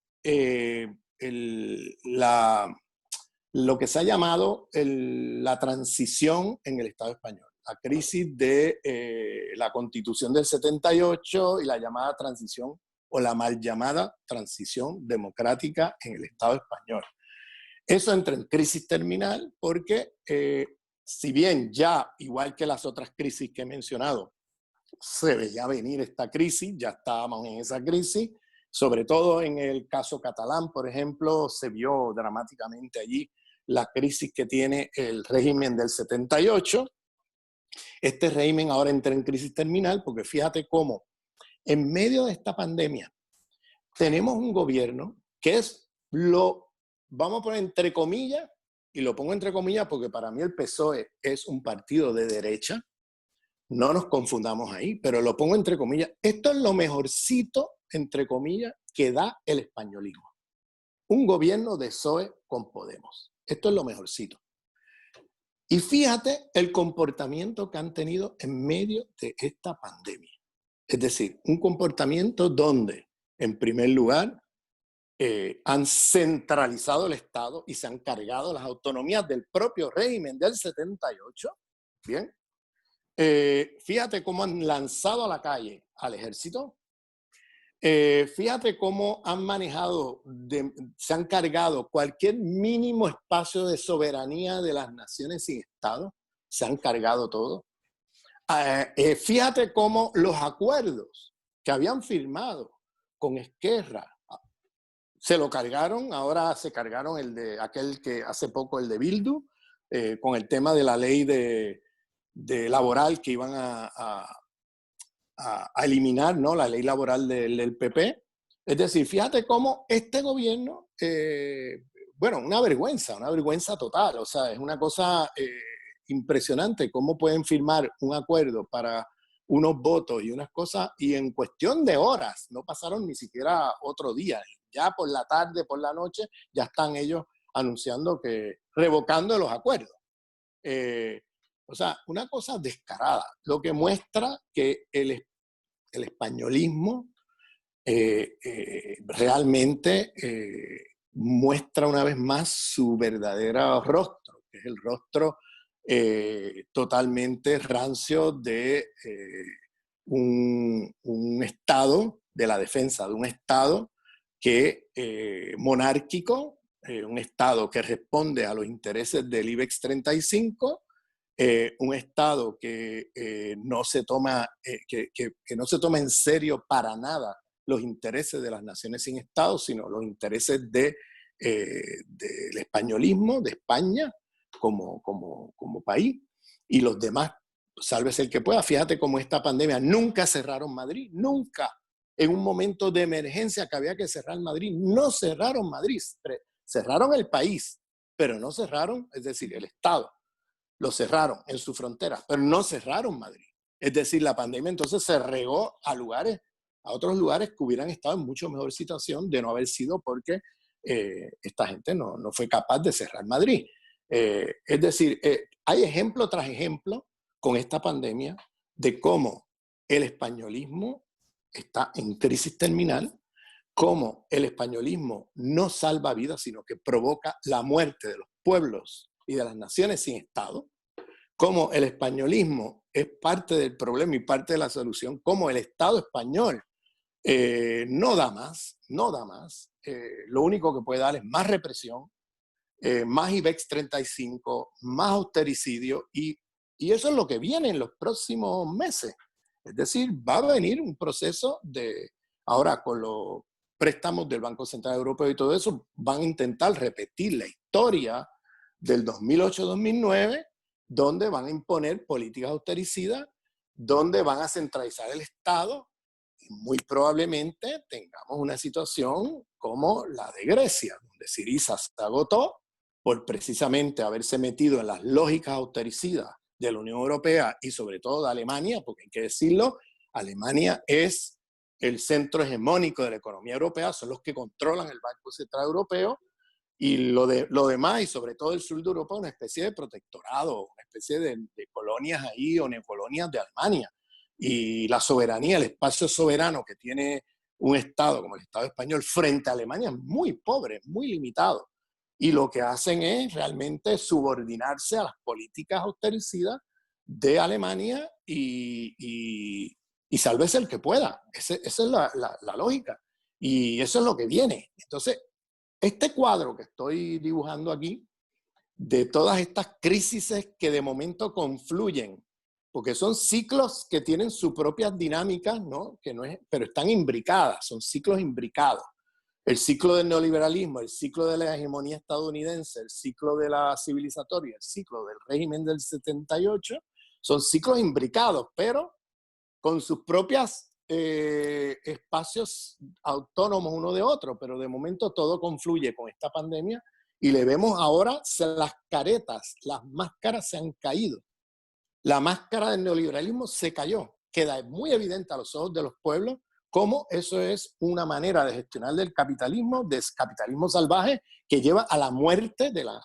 lo que se ha llamado la transición en el Estado español. La crisis de la Constitución del 78 y la llamada transición o la mal llamada transición democrática en el Estado español. Eso entra en crisis terminal porque si bien ya, igual que las otras crisis que he mencionado, se veía venir esta crisis, ya estábamos en esa crisis, sobre todo en el caso catalán, por ejemplo, se vio dramáticamente allí la crisis que tiene el régimen del 78. Este régimen ahora entra en crisis terminal porque fíjate cómo en medio de esta pandemia tenemos un gobierno que es vamos a poner entre comillas, y lo pongo entre comillas porque para mí el PSOE es un partido de derecha, no nos confundamos ahí, pero lo pongo entre comillas. Esto es lo mejorcito, entre comillas, que da el españolismo. Un gobierno de PSOE con Podemos. Esto es lo mejorcito. Y fíjate el comportamiento que han tenido en medio de esta pandemia. Es decir, un comportamiento donde, en primer lugar, han centralizado el Estado y se han cargado las autonomías del propio régimen del 78. Bien. Fíjate cómo han lanzado a la calle al ejército. Fíjate cómo han manejado, se han cargado cualquier mínimo espacio de soberanía de las naciones sin Estado. Se han cargado todo. Fíjate cómo los acuerdos que habían firmado con Esquerra se lo cargaron. Ahora se cargaron aquel que hace poco, el de Bildu, con el tema de la ley de laboral que iban a eliminar, ¿no? La ley laboral del PP. Es decir, fíjate cómo este gobierno, bueno, una vergüenza total. O sea, es una cosa impresionante cómo pueden firmar un acuerdo para unos votos y unas cosas y en cuestión de horas, no pasaron ni siquiera otro día. Ya por la tarde, por la noche, ya están ellos anunciando que revocando los acuerdos. O sea, una cosa descarada, lo que muestra que el españolismo realmente muestra una vez más su verdadero rostro, que es el rostro totalmente rancio de un Estado, de la defensa de un Estado que monárquico, un Estado que responde a los intereses del IBEX 35, un Estado que, no se toma, que no se toma en serio para nada los intereses de las naciones sin Estado, sino los intereses del españolismo, de España como país, y los demás, sálvese el que pueda. Fíjate cómo esta pandemia nunca cerraron Madrid, nunca. En un momento de emergencia que había que cerrar Madrid, no cerraron Madrid, cerraron el país, pero no cerraron, es decir, el Estado. Lo cerraron en sus fronteras, pero no cerraron Madrid. Es decir, la pandemia entonces se regó a lugares, a otros lugares que hubieran estado en mucho mejor situación de no haber sido porque esta gente no fue capaz de cerrar Madrid. Es decir, hay ejemplo tras ejemplo con esta pandemia de cómo el españolismo está en crisis terminal, cómo el españolismo no salva vidas, sino que provoca la muerte de los pueblos y de las naciones sin Estado, cómo el españolismo es parte del problema y parte de la solución, cómo el Estado español no da más, lo único que puede dar es más represión, más IBEX 35, más austericidio, y eso es lo que viene en los próximos meses. Es decir, va a venir un proceso de, ahora con los préstamos del Banco Central Europeo y todo eso, van a intentar repetir la historia del 2008-2009, donde van a imponer políticas austericidas, donde van a centralizar el Estado, y muy probablemente tengamos una situación como la de Grecia, donde Syriza se agotó por precisamente haberse metido en las lógicas austericidas de la Unión Europea y sobre todo de Alemania, porque hay que decirlo, Alemania es el centro hegemónico de la economía europea, son los que controlan el Banco Central Europeo, y lo demás, y sobre todo el sur de Europa, una especie de protectorado, una especie de colonias ahí o neocolonias de Alemania. Y la soberanía, el espacio soberano que tiene un Estado como el Estado español frente a Alemania es muy pobre, muy limitado. Y lo que hacen es realmente subordinarse a las políticas austericidas de Alemania y sálvese el que pueda. Esa es la lógica. Y eso es lo que viene. Entonces, este cuadro que estoy dibujando aquí, de todas estas crisis que de momento confluyen, porque son ciclos que tienen sus propias dinámicas, ¿no? Pero están imbricadas, son ciclos imbricados. El ciclo del neoliberalismo, el ciclo de la hegemonía estadounidense, el ciclo de la civilizatoria, el ciclo del régimen del 78, son ciclos imbricados, pero con sus propias espacios autónomos uno de otro, pero de momento todo confluye con esta pandemia y le vemos ahora las caretas, las máscaras se han caído. La máscara del neoliberalismo se cayó. Queda muy evidente a los ojos de los pueblos cómo eso es una manera de gestionar del capitalismo salvaje que lleva a la muerte de la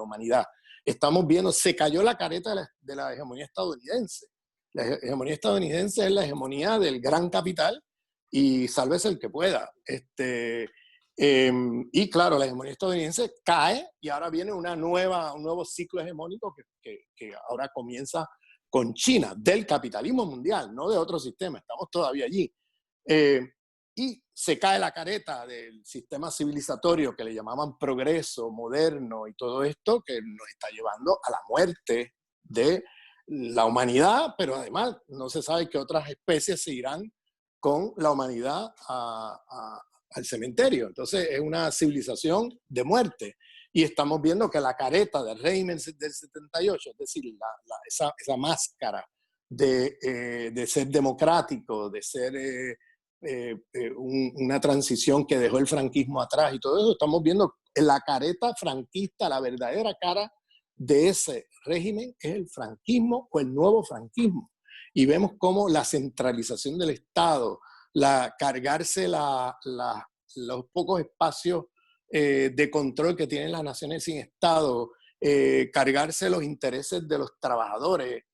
humanidad. Estamos viendo, se cayó la careta de la hegemonía estadounidense. La hegemonía estadounidense es la hegemonía del gran capital y sálvese el que pueda. Y claro, la hegemonía estadounidense cae y ahora viene un nuevo ciclo hegemónico que ahora comienza con China, del capitalismo mundial, no de otro sistema, estamos todavía allí. Y se cae la careta del sistema civilizatorio que le llamaban progreso, moderno y todo esto, que nos está llevando a la muerte de la humanidad, pero además no se sabe qué otras especies se irán con la humanidad al cementerio. Entonces es una civilización de muerte. Y estamos viendo que la careta del régimen del 78, es decir, esa máscara de ser democrático, de ser una transición que dejó el franquismo atrás y todo eso, estamos viendo la careta franquista, la verdadera cara de ese régimen es el franquismo o el nuevo franquismo. Y vemos cómo la centralización del Estado, cargarse los pocos espacios de control que tienen las naciones sin Estado, cargarse los intereses de los trabajadores,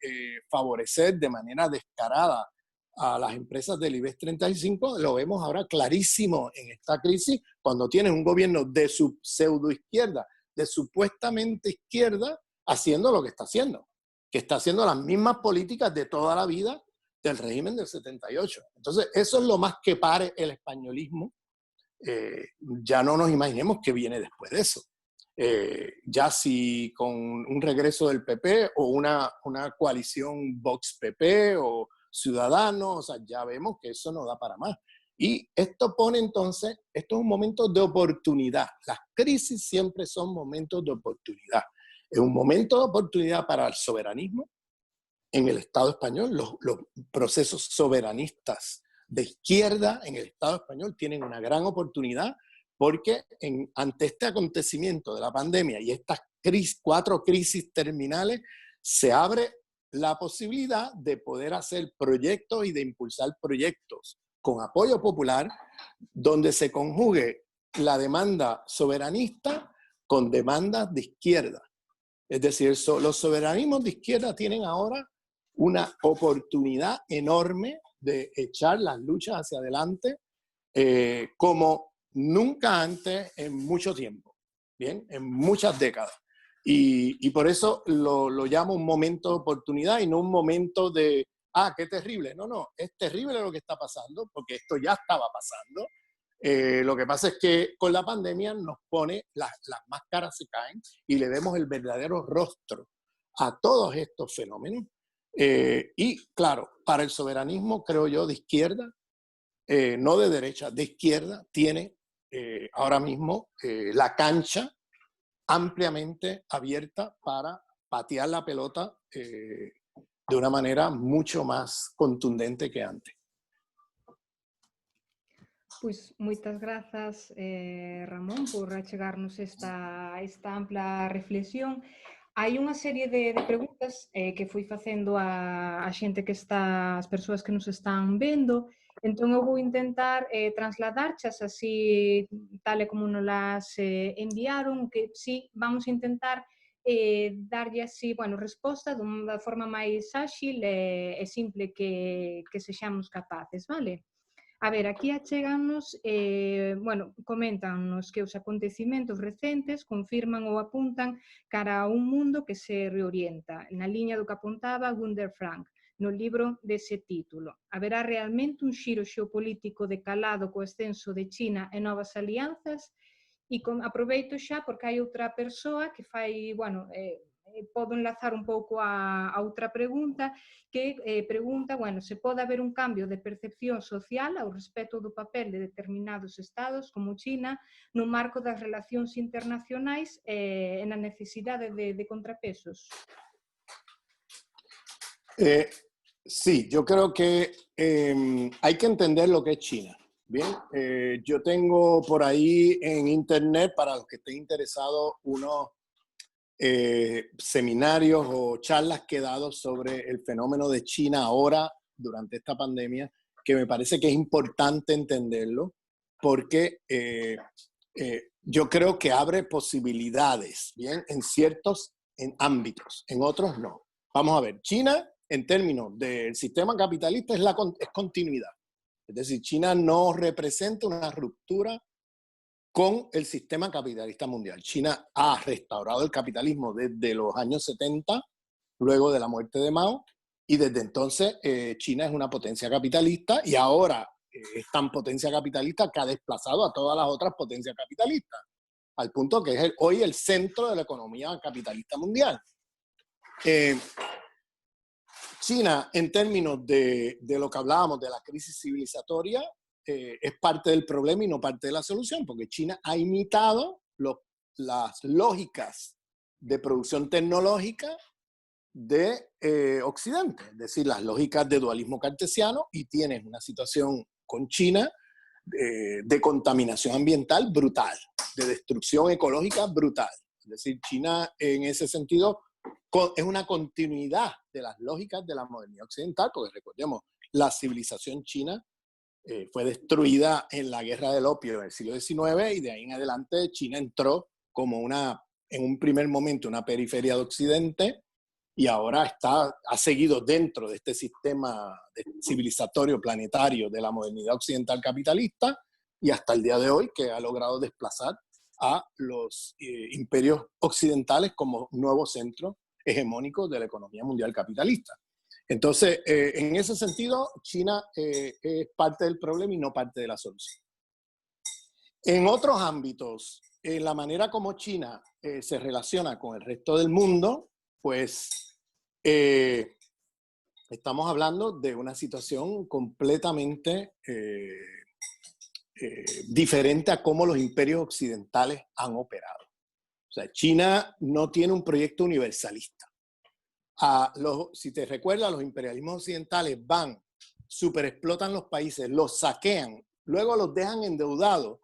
favorecer de manera descarada a las empresas del IBEX 35, lo vemos ahora clarísimo en esta crisis, cuando tienes un gobierno de su pseudoizquierda, de supuestamente izquierda, haciendo lo que está haciendo, que está haciendo las mismas políticas de toda la vida del régimen del 78. Entonces, eso es lo más que pare el españolismo ya no nos imaginemos qué viene después de eso. Ya si con un regreso del PP o una coalición Vox-PP o Ciudadanos, o sea, ya vemos que eso no da para más. Y esto pone entonces, esto es un momento de oportunidad. Las crisis siempre son momentos de oportunidad. Es un momento de oportunidad para el soberanismo en el Estado español. Los procesos soberanistas de izquierda en el Estado español tienen una gran oportunidad porque ante este acontecimiento de la pandemia y estas 4 crisis terminales, se abre la posibilidad de poder hacer proyectos y de impulsar proyectos con apoyo popular, donde se conjugue la demanda soberanista con demandas de izquierda. Es decir, los soberanismos de izquierda tienen ahora una oportunidad enorme de echar las luchas hacia adelante como nunca antes en mucho tiempo, ¿bien? En muchas décadas. Y por eso lo llamo un momento de oportunidad y no un momento de, qué terrible. No, no, es terrible lo que está pasando, porque esto ya estaba pasando. Lo que pasa es que con la pandemia nos pone, las máscaras se caen y le vemos el verdadero rostro a todos estos fenómenos. Y claro, para el soberanismo, creo yo, de izquierda, no de derecha, de izquierda, tiene ahora mismo la cancha ampliamente abierta para patear la pelota de una manera mucho más contundente que antes. Pois moitas grazas, Ramón, por achegarnos esta ampla reflexión. Hai unha serie de preguntas que fui facendo a xente que está, as persoas que nos están vendo, entón eu vou intentar trasladarchas así, tal e como nos las enviaron, que sí, vamos a intentar darlle así, bueno, resposta da forma máis áxil e simple que sexamos capaces, vale? A ver, aquí achegannos, bueno, coméntanos que os acontecimentos recentes confirman ou apuntan cara a un mundo que se reorienta, na liña do que apuntaba Gunder Frank, no libro dese título. Haberá realmente un xiro xeopolítico de calado co ascenso de China e novas alianzas? E aproveito xa porque hai outra persoa que fai, bueno, podo enlazar un pouco a outra pregunta que pregunta, bueno, se pode haber un cambio de percepción social ao respecto do papel de determinados estados como China no marco das relacións internacionais e na necesidade de contrapesos. Sí, yo creo que hay que entender lo que es China. Bien, yo tengo por ahí en internet, para los que estén interesados, unos seminarios o charlas que he dado sobre el fenómeno de China ahora, durante esta pandemia, que me parece que es importante entenderlo, porque yo creo que abre posibilidades, ¿bien? En ciertos ámbitos, en otros no. Vamos a ver, China, en términos del sistema capitalista, es continuidad. Es decir, China no representa una ruptura con el sistema capitalista mundial. China ha restaurado el capitalismo desde los años 70, luego de la muerte de Mao, y desde entonces China es una potencia capitalista y ahora es tan potencia capitalista que ha desplazado a todas las otras potencias capitalistas, al punto que es hoy el centro de la economía capitalista mundial. China, en términos de lo que hablábamos de la crisis civilizatoria, es parte del problema y no parte de la solución, porque China ha imitado las lógicas de producción tecnológica de Occidente, es decir, las lógicas de dualismo cartesiano, y tienes una situación con China de contaminación ambiental brutal, de destrucción ecológica brutal. Es decir, China en ese sentido es una continuidad de las lógicas de la modernidad occidental, porque recordemos, la civilización china fue destruida en la guerra del opio del siglo XIX y de ahí en adelante China entró como en un primer momento una periferia de Occidente y ahora ha seguido dentro de este sistema civilizatorio planetario de la modernidad occidental capitalista y hasta el día de hoy que ha logrado desplazar a los imperios occidentales como nuevo centro hegemónico de la economía mundial capitalista. Entonces, en ese sentido, China es parte del problema y no parte de la solución. En otros ámbitos, en la manera como China se relaciona con el resto del mundo, pues estamos hablando de una situación completamente diferente a cómo los imperios occidentales han operado. O sea, China no tiene un proyecto universalista. Si te recuerdas, los imperialismos occidentales van, superexplotan los países, los saquean, luego los dejan endeudados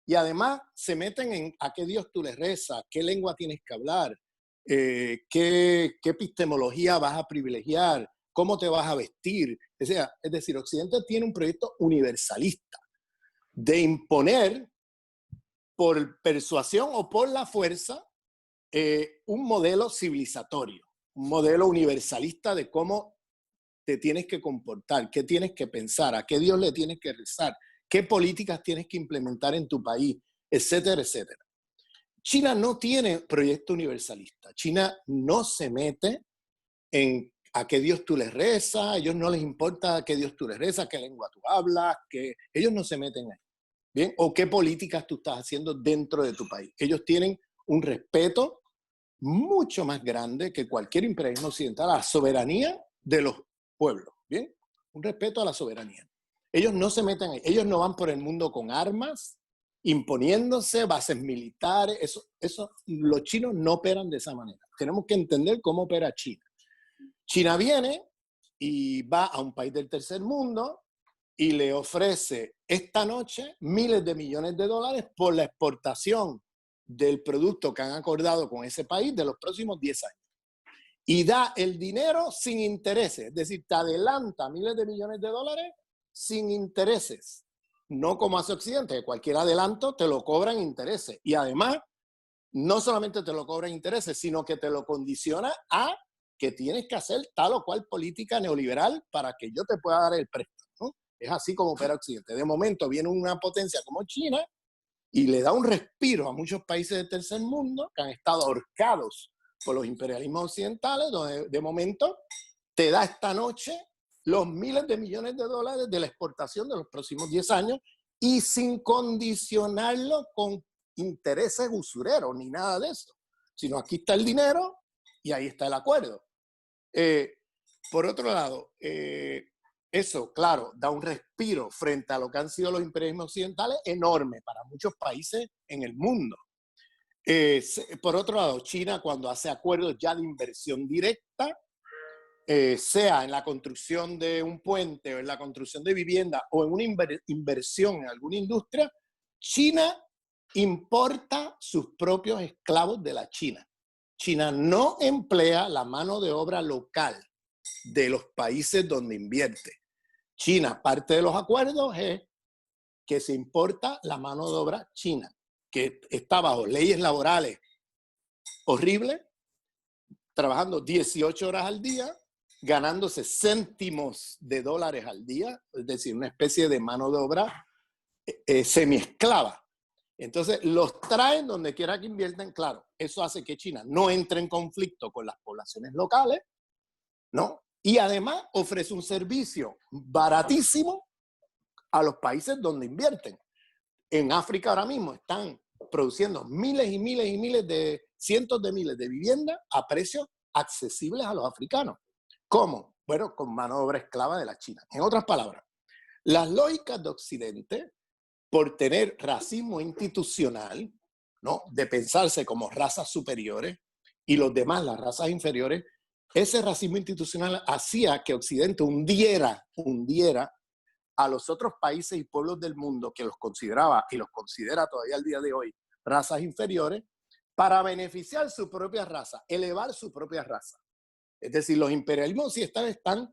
y además se meten en a qué Dios tú les rezas, qué lengua tienes que hablar, qué epistemología vas a privilegiar, cómo te vas a vestir. Es decir, Occidente tiene un proyecto universalista de imponer por persuasión o por la fuerza un modelo civilizatorio, un modelo universalista de cómo te tienes que comportar, qué tienes que pensar, a qué Dios le tienes que rezar, qué políticas tienes que implementar en tu país, etcétera, etcétera. China no tiene proyecto universalista. China no se mete en a qué Dios tú les rezas, a ellos no les importa a qué Dios tú les rezas, qué lengua tú hablas, que ellos no se meten ahí. ¿Bien? O qué políticas tú estás haciendo dentro de tu país. Ellos tienen un respeto mucho más grande que cualquier imperialismo occidental a la soberanía de los pueblos. ¿Bien? Un respeto a la soberanía. Ellos no se meten ahí. Ellos no van por el mundo con armas, imponiéndose bases militares. Eso, los chinos no operan de esa manera. Tenemos que entender cómo opera China. China viene y va a un país del tercer mundo y le ofrece esta noche miles de millones de dólares por la exportación del producto que han acordado con ese país de los próximos 10 años. Y da el dinero sin intereses, es decir, te adelanta miles de millones de dólares sin intereses. No como hace Occidente, que cualquier adelanto te lo cobran intereses. Y además, no solamente te lo cobran intereses, sino que te lo condiciona a que tienes que hacer tal o cual política neoliberal para que yo te pueda dar el préstamo, ¿no? Es así como opera Occidente. De momento viene una potencia como China y le da un respiro a muchos países del tercer mundo que han estado ahorcados por los imperialismos occidentales, donde de momento te da esta noche los miles de millones de dólares de la exportación de los próximos 10 años y sin condicionarlo con intereses usureros ni nada de eso, sino aquí está el dinero y ahí está el acuerdo. Por otro lado, eso, claro, da un respiro frente a lo que han sido los imperialismos occidentales enorme para muchos países en el mundo. Por otro lado, China, cuando hace acuerdos ya de inversión directa, sea en la construcción de un puente o en la construcción de vivienda o en una inversión en alguna industria, China importa sus propios esclavos de la China. China no emplea la mano de obra local de los países donde invierte. China, parte de los acuerdos es que se importa la mano de obra china, que está bajo leyes laborales horribles, trabajando 18 horas al día, ganándose céntimos de dólares al día, es decir, una especie de mano de obra semiesclava. Entonces, los traen donde quiera que inviertan, claro, eso hace que China no entre en conflicto con las poblaciones locales, ¿no? Y además ofrece un servicio baratísimo a los países donde invierten. En África ahora mismo están produciendo miles y miles y miles de, cientos de miles de viviendas a precios accesibles a los africanos. ¿Cómo? Bueno, con mano de obra esclava de la China. En otras palabras, las lógicas de Occidente, por tener racismo institucional, ¿no?, de pensarse como razas superiores y los demás las razas inferiores, ese racismo institucional hacía que Occidente hundiera a los otros países y pueblos del mundo que los consideraba y los considera todavía al día de hoy razas inferiores para beneficiar su propia raza, elevar su propia raza. Es decir, los imperialismos occidentales están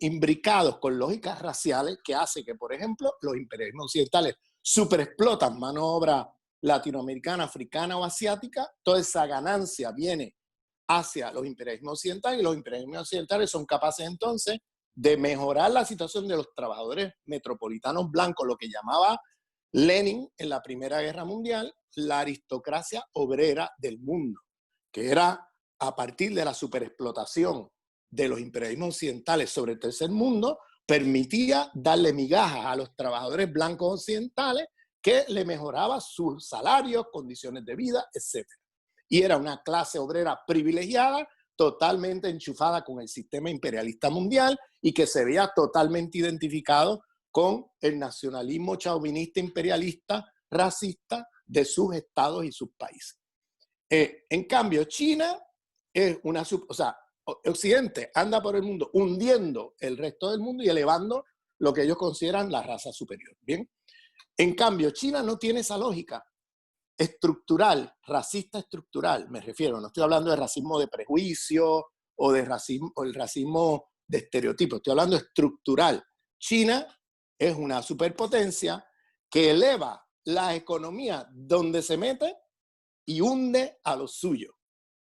imbricados con lógicas raciales que hace que, por ejemplo, los imperialismos occidentales superexplotan mano de obra latinoamericana, africana o asiática. Toda esa ganancia viene hacia los imperialismos occidentales y los imperialismos occidentales son capaces entonces de mejorar la situación de los trabajadores metropolitanos blancos, lo que llamaba Lenin en la Primera Guerra Mundial, la aristocracia obrera del mundo, que era a partir de la superexplotación de los imperialismos occidentales sobre el tercer mundo, permitía darle migajas a los trabajadores blancos occidentales que le mejoraba sus salarios, condiciones de vida, etc. Y era una clase obrera privilegiada, totalmente enchufada con el sistema imperialista mundial y que se veía totalmente identificado con el nacionalismo chauvinista, imperialista, racista de sus estados y sus países. En cambio, China es una... O sea, Occidente anda por el mundo hundiendo el resto del mundo y elevando lo que ellos consideran la raza superior. ¿Bien? En cambio, China no tiene esa lógica estructural, racista estructural, me refiero, no estoy hablando de racismo de prejuicio o de racismo, o el racismo de estereotipo, estoy hablando estructural. China es una superpotencia que eleva la economía donde se mete y hunde a los suyos.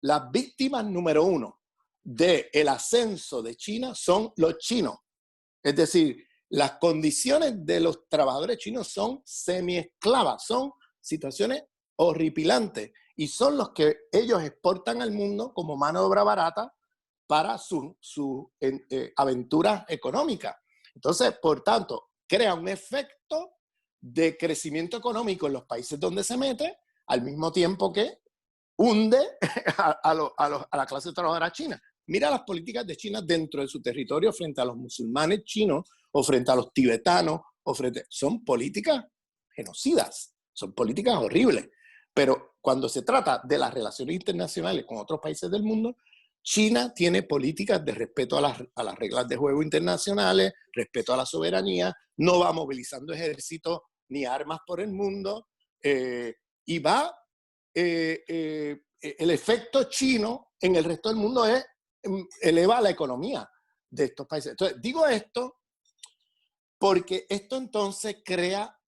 Las víctimas número uno del ascenso de China son los chinos. Es decir, las condiciones de los trabajadores chinos son semi-esclavas, son situaciones horripilantes y son los que ellos exportan al mundo como mano de obra barata para sus aventuras económicas. Entonces, por tanto, crea un efecto de crecimiento económico en los países donde se mete, al mismo tiempo que hunde a la clase trabajadora china. Mira las políticas de China dentro de su territorio frente a los musulmanes chinos o frente a los tibetanos, son políticas genocidas, son políticas horribles. Pero cuando se trata de las relaciones internacionales con otros países del mundo, China tiene políticas de respeto a las reglas de juego internacionales, respeto a la soberanía, no va movilizando ejércitos ni armas por el mundo, y va, el efecto chino en el resto del mundo es eleva la economía de estos países. Entonces, digo esto porque esto entonces crea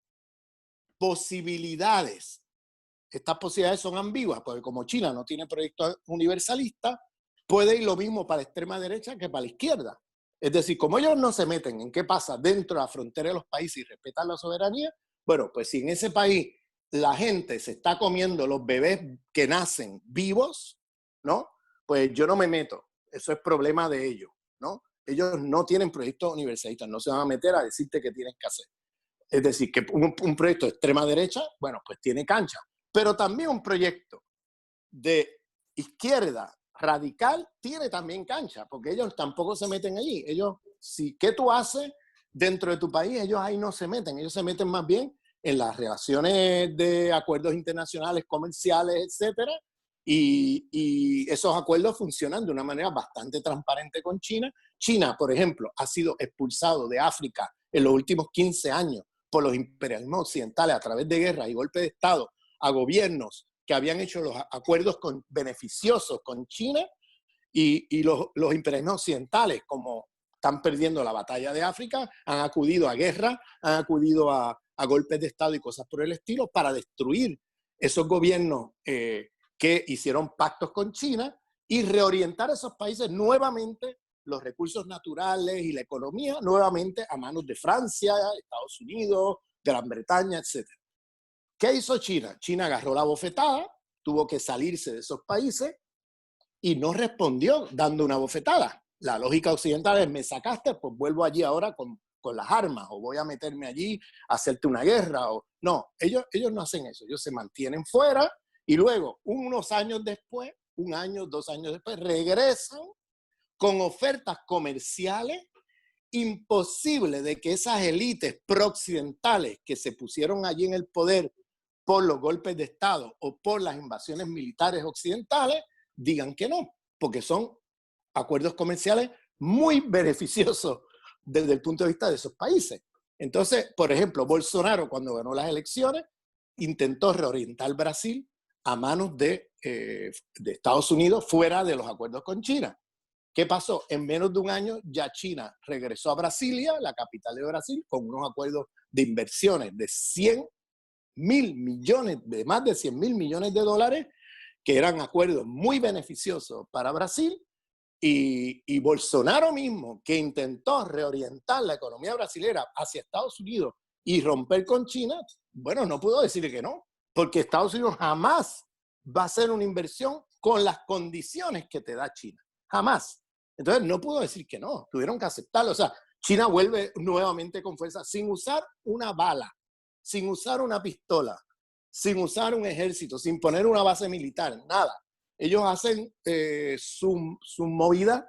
posibilidades. Estas posibilidades son ambiguas, porque como China no tiene proyecto universalista, puede ir lo mismo para la extrema derecha que para la izquierda. Es decir, como ellos no se meten en qué pasa dentro de la frontera de los países y respetan la soberanía, bueno, pues si en ese país la gente se está comiendo los bebés que nacen vivos, ¿no? Pues yo no me meto. Eso es problema de ellos, ¿no? Ellos no tienen proyectos universalistas, no se van a meter a decirte qué tienes que hacer. Es decir, que un proyecto de extrema derecha, bueno, pues tiene cancha. Pero también un proyecto de izquierda radical tiene también cancha, porque ellos tampoco se meten allí. Ellos, ¿qué tú haces dentro de tu país? Ellos ahí no se meten. Ellos se meten más bien en las relaciones de acuerdos internacionales, comerciales, etcétera. Y esos acuerdos funcionan de una manera bastante transparente con China. China, por ejemplo, ha sido expulsado de África en los últimos 15 años por los imperialismos occidentales a través de guerras y golpes de Estado a gobiernos que habían hecho los acuerdos beneficiosos con China y los imperialismos occidentales, como están perdiendo la batalla de África, han acudido a guerra, han acudido a golpes de Estado y cosas por el estilo para destruir esos gobiernos que hicieron pactos con China y reorientar a esos países nuevamente los recursos naturales y la economía nuevamente a manos de Francia, Estados Unidos, Gran Bretaña, etc. ¿Qué hizo China? China agarró la bofetada, tuvo que salirse de esos países y no respondió dando una bofetada. La lógica occidental es, me sacaste, pues vuelvo allí ahora con las armas, o voy a meterme allí a hacerte una guerra. No, ellos no hacen eso, ellos se mantienen fuera y luego, unos años después, 1 año, 2 años después, regresan con ofertas comerciales imposibles de que esas élites pro-occidentales que se pusieron allí en el poder por los golpes de Estado o por las invasiones militares occidentales, digan que no, porque son acuerdos comerciales muy beneficiosos desde el punto de vista de esos países. Entonces, por ejemplo, Bolsonaro, cuando ganó las elecciones, intentó reorientar Brasil a manos de Estados Unidos fuera de los acuerdos con China. ¿Qué pasó? En menos de 1 año ya China regresó a Brasilia, la capital de Brasil, con unos acuerdos de inversiones de más de 100.000 millones de dólares, que eran acuerdos muy beneficiosos para Brasil, y Bolsonaro mismo, que intentó reorientar la economía brasilera hacia Estados Unidos y romper con China, bueno, no pudo decirle que no, porque Estados Unidos jamás va a hacer una inversión con las condiciones que te da China, jamás. Entonces no pudo decir que no, tuvieron que aceptarlo. O sea, China vuelve nuevamente con fuerza, sin usar una bala, sin usar una pistola, sin usar un ejército, sin poner una base militar, nada. Ellos hacen su movida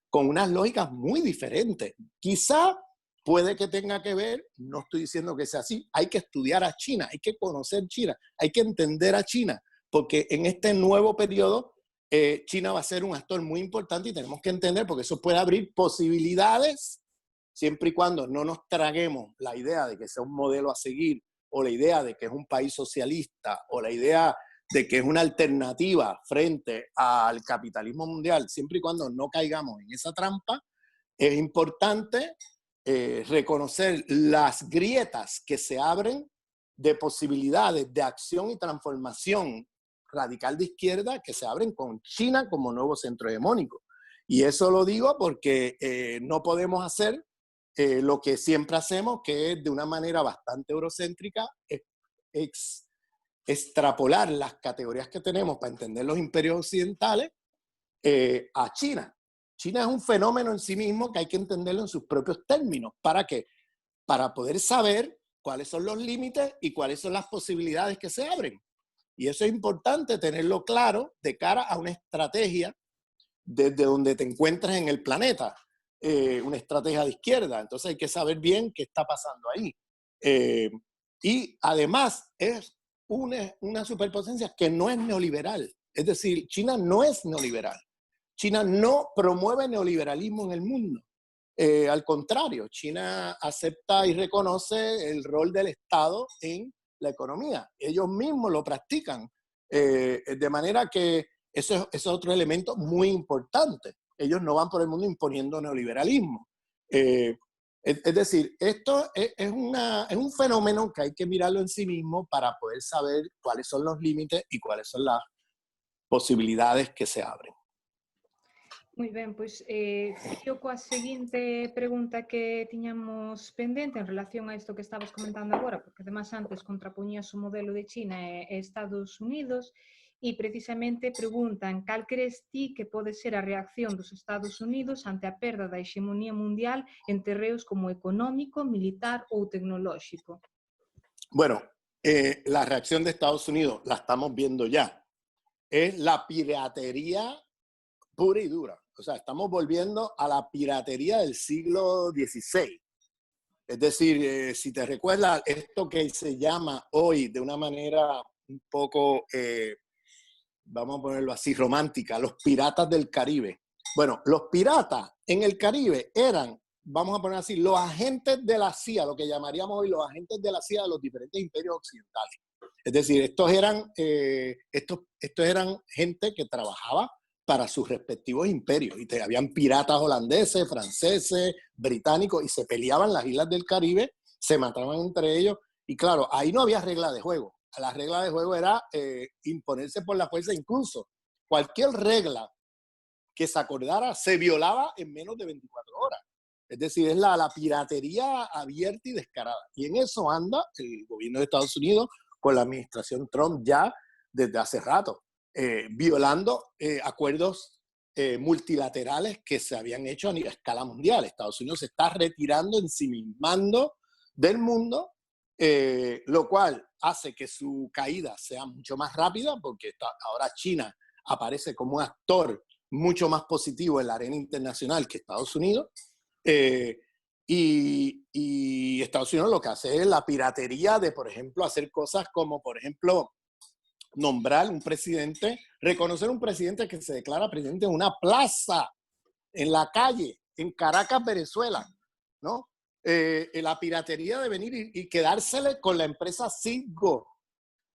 con unas lógicas muy diferentes. Quizá puede que tenga que ver, no estoy diciendo que sea así, hay que estudiar a China, hay que conocer China, hay que entender a China, porque en este nuevo periodo China va a ser un actor muy importante y tenemos que entender, porque eso puede abrir posibilidades, siempre y cuando no nos traguemos la idea de que sea un modelo a seguir, o la idea de que es un país socialista, o la idea de que es una alternativa frente al capitalismo mundial, siempre y cuando no caigamos en esa trampa, es importante reconocer las grietas que se abren de posibilidades de acción y transformación radical de izquierda que se abren con China como nuevo centro hegemónico. Y eso lo digo porque no podemos hacer lo que siempre hacemos, que es de una manera bastante eurocéntrica, extrapolar las categorías que tenemos para entender los imperios occidentales a China. China es un fenómeno en sí mismo que hay que entenderlo en sus propios términos. ¿Para qué? Para poder saber cuáles son los límites y cuáles son las posibilidades que se abren. Y eso es importante tenerlo claro de cara a una estrategia desde donde te encuentres en el planeta, una estrategia de izquierda. Entonces hay que saber bien qué está pasando ahí. Y además es una superpotencia que no es neoliberal. Es decir, China no es neoliberal. China no promueve neoliberalismo en el mundo. Al contrario, China acepta y reconoce el rol del Estado en la economía. Ellos mismos lo practican. De manera que eso es otro elemento muy importante. Ellos no van por el mundo imponiendo neoliberalismo. Es decir, esto es un fenómeno que hay que mirarlo en sí mismo para poder saber cuáles son los límites y cuáles son las posibilidades que se abren. Moi ben, pois yo coa seguinte pregunta que tiñamos pendente en relación a isto que estabas comentando agora, porque además antes contrapoñías o modelo de China e Estados Unidos, e precisamente preguntan cal crees ti que pode ser a reacción dos Estados Unidos ante a perda da hexemonía mundial en terreos como económico, militar ou tecnolóxico? Bueno, la reacción de Estados Unidos la estamos viendo ya. Es la piratería pura y dura. O sea, estamos volviendo a la piratería del siglo XVI. Es decir, si te recuerdas, esto que se llama hoy de una manera un poco, vamos a ponerlo así, romántica, los piratas del Caribe. Bueno, los piratas en el Caribe eran, vamos a poner así, los agentes de la CIA, lo que llamaríamos hoy los agentes de la CIA de los diferentes imperios occidentales. Es decir, estos eran gente que trabajaba para sus respectivos imperios. Y habían piratas holandeses, franceses, británicos, y se peleaban las islas del Caribe, se mataban entre ellos. Y claro, ahí no había regla de juego. La regla de juego era imponerse por la fuerza. Incluso cualquier regla que se acordara se violaba en menos de 24 horas. Es decir, es la piratería abierta y descarada. Y en eso anda el gobierno de Estados Unidos con la administración Trump ya desde hace rato. Violando acuerdos multilaterales que se habían hecho a escala mundial. Estados Unidos se está retirando, ensimismando del mundo, lo cual hace que su caída sea mucho más rápida, porque ahora China aparece como un actor mucho más positivo en la arena internacional que Estados Unidos. Y Estados Unidos lo que hace es la piratería de, por ejemplo, hacer cosas como, por ejemplo, nombrar un presidente, reconocer un presidente que se declara presidente en una plaza, en la calle, en Caracas, Venezuela, ¿no? La piratería de venir y quedársele con la empresa Citgo,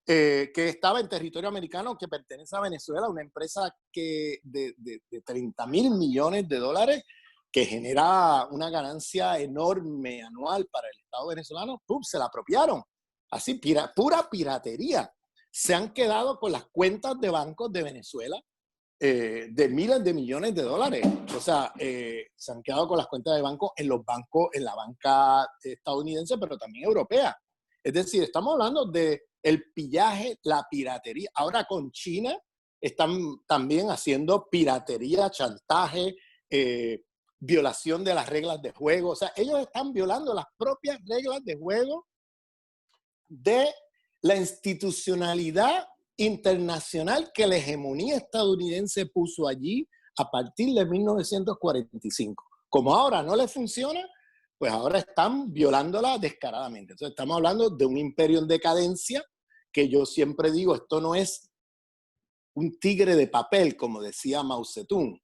que estaba en territorio americano, que pertenece a Venezuela, una empresa que de 30.000 millones de dólares, que genera una ganancia enorme anual para el Estado venezolano. ¡Pum! Se la apropiaron. Así, pura piratería. Se han quedado con las cuentas de bancos de Venezuela de miles de millones de dólares. O sea, se han quedado con las cuentas de banco en los bancos, en la banca estadounidense, pero también europea. Es decir, estamos hablando de el pillaje, la piratería. Ahora con China están también haciendo piratería, chantaje, violación de las reglas de juego. O sea, ellos están violando las propias reglas de juego de la institucionalidad internacional que la hegemonía estadounidense puso allí a partir de 1945. Como ahora no le funciona, pues ahora están violándola descaradamente. Entonces estamos hablando de un imperio en decadencia, que yo siempre digo, esto no es un tigre de papel, como decía Mao Zedong.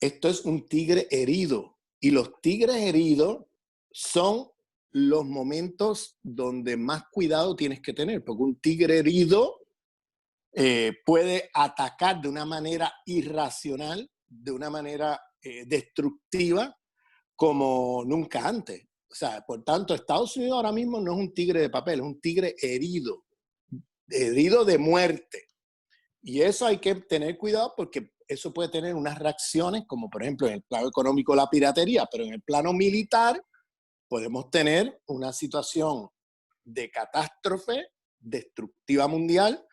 Esto es un tigre herido. Y los tigres heridos son los momentos donde más cuidado tienes que tener, porque un tigre herido puede atacar de una manera irracional, de una manera destructiva, como nunca antes. O sea, por tanto, Estados Unidos ahora mismo no es un tigre de papel, es un tigre herido, herido de muerte. Y eso hay que tener cuidado porque eso puede tener unas reacciones, como por ejemplo en el plano económico la piratería, pero en el plano militar podemos tener una situación de catástrofe destructiva mundial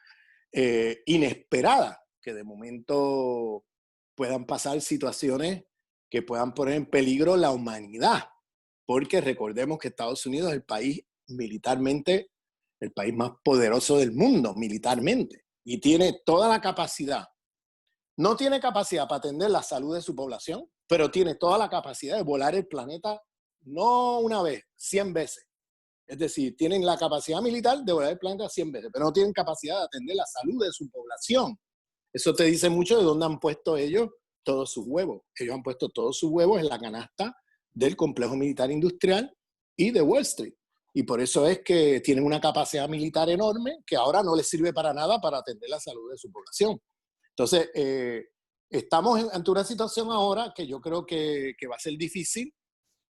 inesperada, que de momento puedan pasar situaciones que puedan poner en peligro la humanidad, porque recordemos que Estados Unidos es el país militarmente, el país más poderoso del mundo militarmente, y tiene toda la capacidad. No tiene capacidad para atender la salud de su población, pero tiene toda la capacidad de volar el planeta no una vez, 100 veces. Es decir, tienen la capacidad militar de volar el planeta 100 veces, pero no tienen capacidad de atender la salud de su población. Eso te dice mucho de dónde han puesto ellos todos sus huevos. Ellos han puesto todos sus huevos en la canasta del complejo militar industrial y de Wall Street. Y por eso es que tienen una capacidad militar enorme que ahora no les sirve para nada para atender la salud de su población. Entonces, estamos ante una situación ahora que yo creo que va a ser difícil,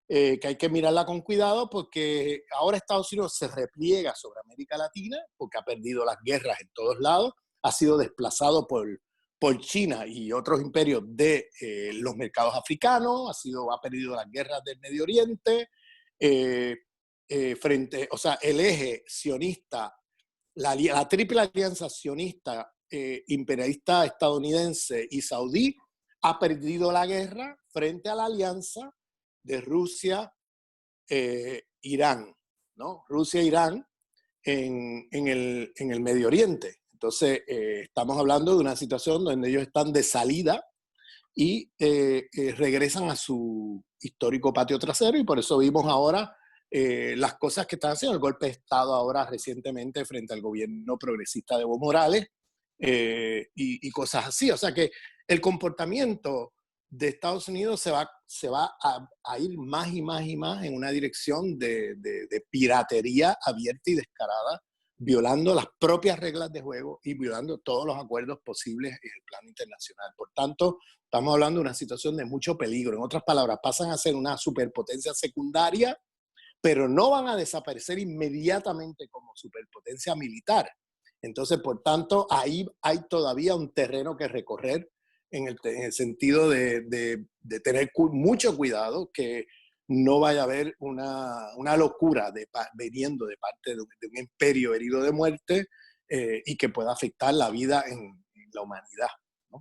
que hay que mirarla con cuidado porque ahora Estados Unidos se repliega sobre América Latina porque ha perdido las guerras en todos lados, ha sido desplazado por China y otros imperios de los mercados africanos, ha perdido las guerras del Medio Oriente, o sea, el eje sionista, la triple alianza sionista, imperialista estadounidense y saudí, ha perdido la guerra frente a la alianza de Rusia, Irán, ¿no? Rusia e Irán en el Medio Oriente. Entonces, estamos hablando de una situación donde ellos están de salida y regresan a su histórico patio trasero, y por eso vimos ahora las cosas que están haciendo, el golpe de Estado ahora recientemente frente al gobierno progresista de Evo Morales y cosas así. O sea que el comportamiento de Estados Unidos se va a ir más y más y más en una dirección de piratería abierta y descarada, violando las propias reglas de juego y violando todos los acuerdos posibles en el plano internacional. Por tanto, estamos hablando de una situación de mucho peligro. En otras palabras, pasan a ser una superpotencia secundaria, pero no van a desaparecer inmediatamente como superpotencia militar. Entonces, por tanto, ahí hay todavía un terreno que recorrer en el sentido de tener mucho cuidado que no vaya a haber una locura veniendo de parte de un imperio herido de muerte y que pueda afectar la vida en la humanidad, ¿no?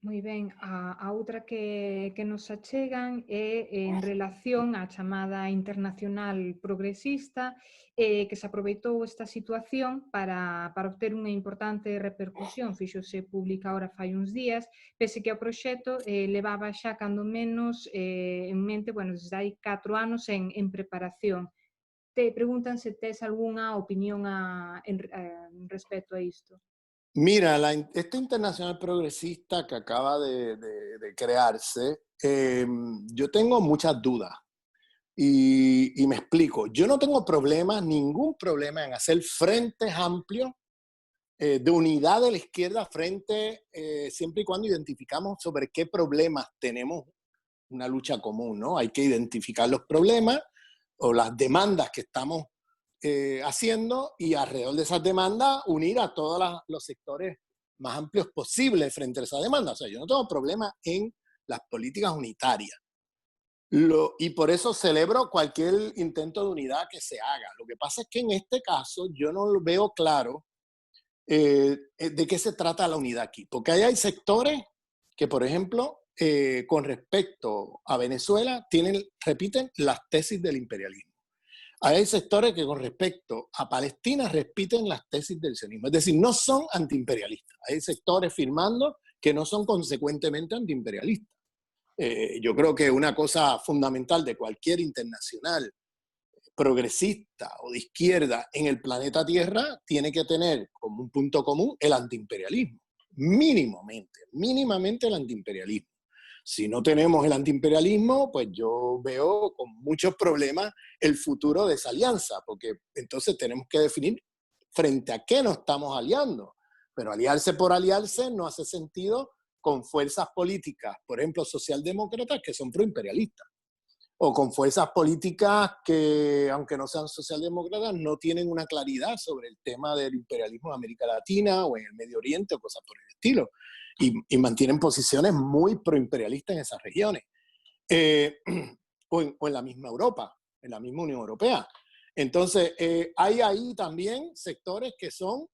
Moi ben, a outra que nos achegan é en relación á chamada internacional progresista, que se aproveitou esta situación para obter unha importante repercusión. Fíxose pública ahora fai uns días, pese que o proxecto levaba xa cando menos en mente, bueno, desde hai 4 anos en preparación. Te preguntan se tes algunha opinión respecto a isto. Mira, esta internacional progresista que acaba de crearse, yo tengo muchas dudas y me explico. Yo no tengo ningún problema en hacer frentes amplios de unidad de la izquierda siempre y cuando identificamos sobre qué problemas tenemos una lucha común, ¿no? Hay que identificar los problemas o las demandas que estamos haciendo y alrededor de esas demandas unir a todos los sectores más amplios posibles frente a esa demanda. O sea, yo no tengo problema en las políticas unitarias. Y por eso celebro cualquier intento de unidad que se haga. Lo que pasa es que en este caso yo no lo veo claro de qué se trata la unidad aquí. Porque ahí hay sectores que, por ejemplo, con respecto a Venezuela, repiten las tesis del imperialismo. Hay sectores que con respecto a Palestina repiten las tesis del sionismo, es decir, no son antiimperialistas. Hay sectores firmando que no son consecuentemente antiimperialistas. Yo creo que una cosa fundamental de cualquier internacional progresista o de izquierda en el planeta Tierra tiene que tener como un punto común el antiimperialismo. Mínimamente el antiimperialismo. Si no tenemos el antiimperialismo, pues yo veo con muchos problemas el futuro de esa alianza, porque entonces tenemos que definir frente a qué nos estamos aliando. Pero aliarse por aliarse no hace sentido con fuerzas políticas, por ejemplo, socialdemócratas, que son proimperialistas, o con fuerzas políticas que, aunque no sean socialdemócratas, no tienen una claridad sobre el tema del imperialismo en América Latina o en el Medio Oriente o cosas por el estilo. Y mantienen posiciones muy proimperialistas en esas regiones. O en la misma Europa, en la misma Unión Europea. Entonces, hay ahí también sectores que son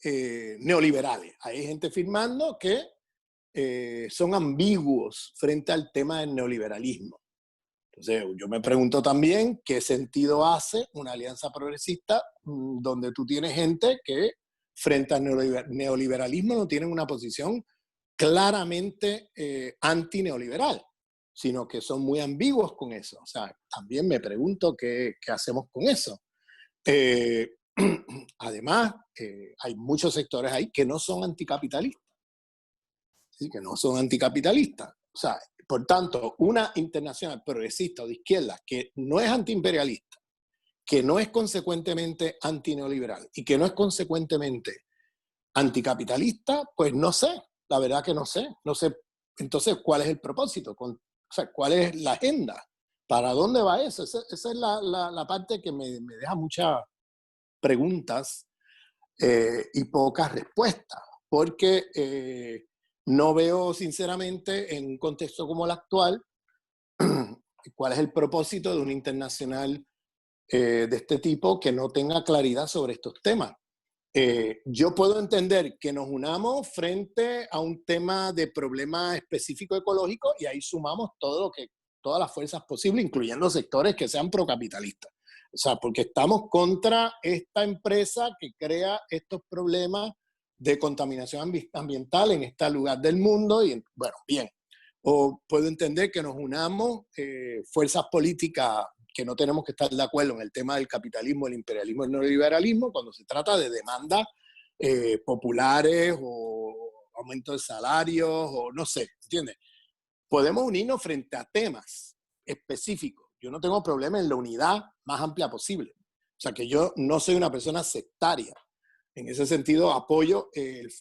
neoliberales. Hay gente firmando que son ambiguos frente al tema del neoliberalismo. Entonces, yo me pregunto también qué sentido hace una alianza progresista donde tú tienes gente que frente al neoliberalismo no tienen una posición claramente antineoliberal, sino que son muy ambiguos con eso. O sea, también me pregunto qué hacemos con eso. Además, hay muchos sectores ahí que no son anticapitalistas. ¿Sí? Que no son anticapitalistas. O sea, por tanto, una internacional progresista o de izquierda que no es antiimperialista, que no es consecuentemente antineoliberal y que no es consecuentemente anticapitalista, pues no sé, la verdad que no sé. Entonces, ¿cuál es el propósito? O sea, ¿cuál es la agenda? ¿Para dónde va eso? Esa es la parte que me deja muchas preguntas y pocas respuestas, porque no veo sinceramente en un contexto como el actual cuál es el propósito de una internacional de este tipo que no tenga claridad sobre estos temas. Yo puedo entender que nos unamos frente a un tema de problema específico ecológico y ahí sumamos todas las fuerzas posibles, incluyendo sectores que sean procapitalistas. O sea, porque estamos contra esta empresa que crea estos problemas de contaminación ambiental en este lugar del mundo. Y bueno, bien. O puedo entender que nos unamos fuerzas políticas que no tenemos que estar de acuerdo en el tema del capitalismo, el imperialismo, el neoliberalismo, cuando se trata de demandas populares o aumento de salarios o no sé, ¿entiendes? Podemos unirnos frente a temas específicos. Yo no tengo problema en la unidad más amplia posible. O sea, que yo no soy una persona sectaria. En ese sentido, apoyo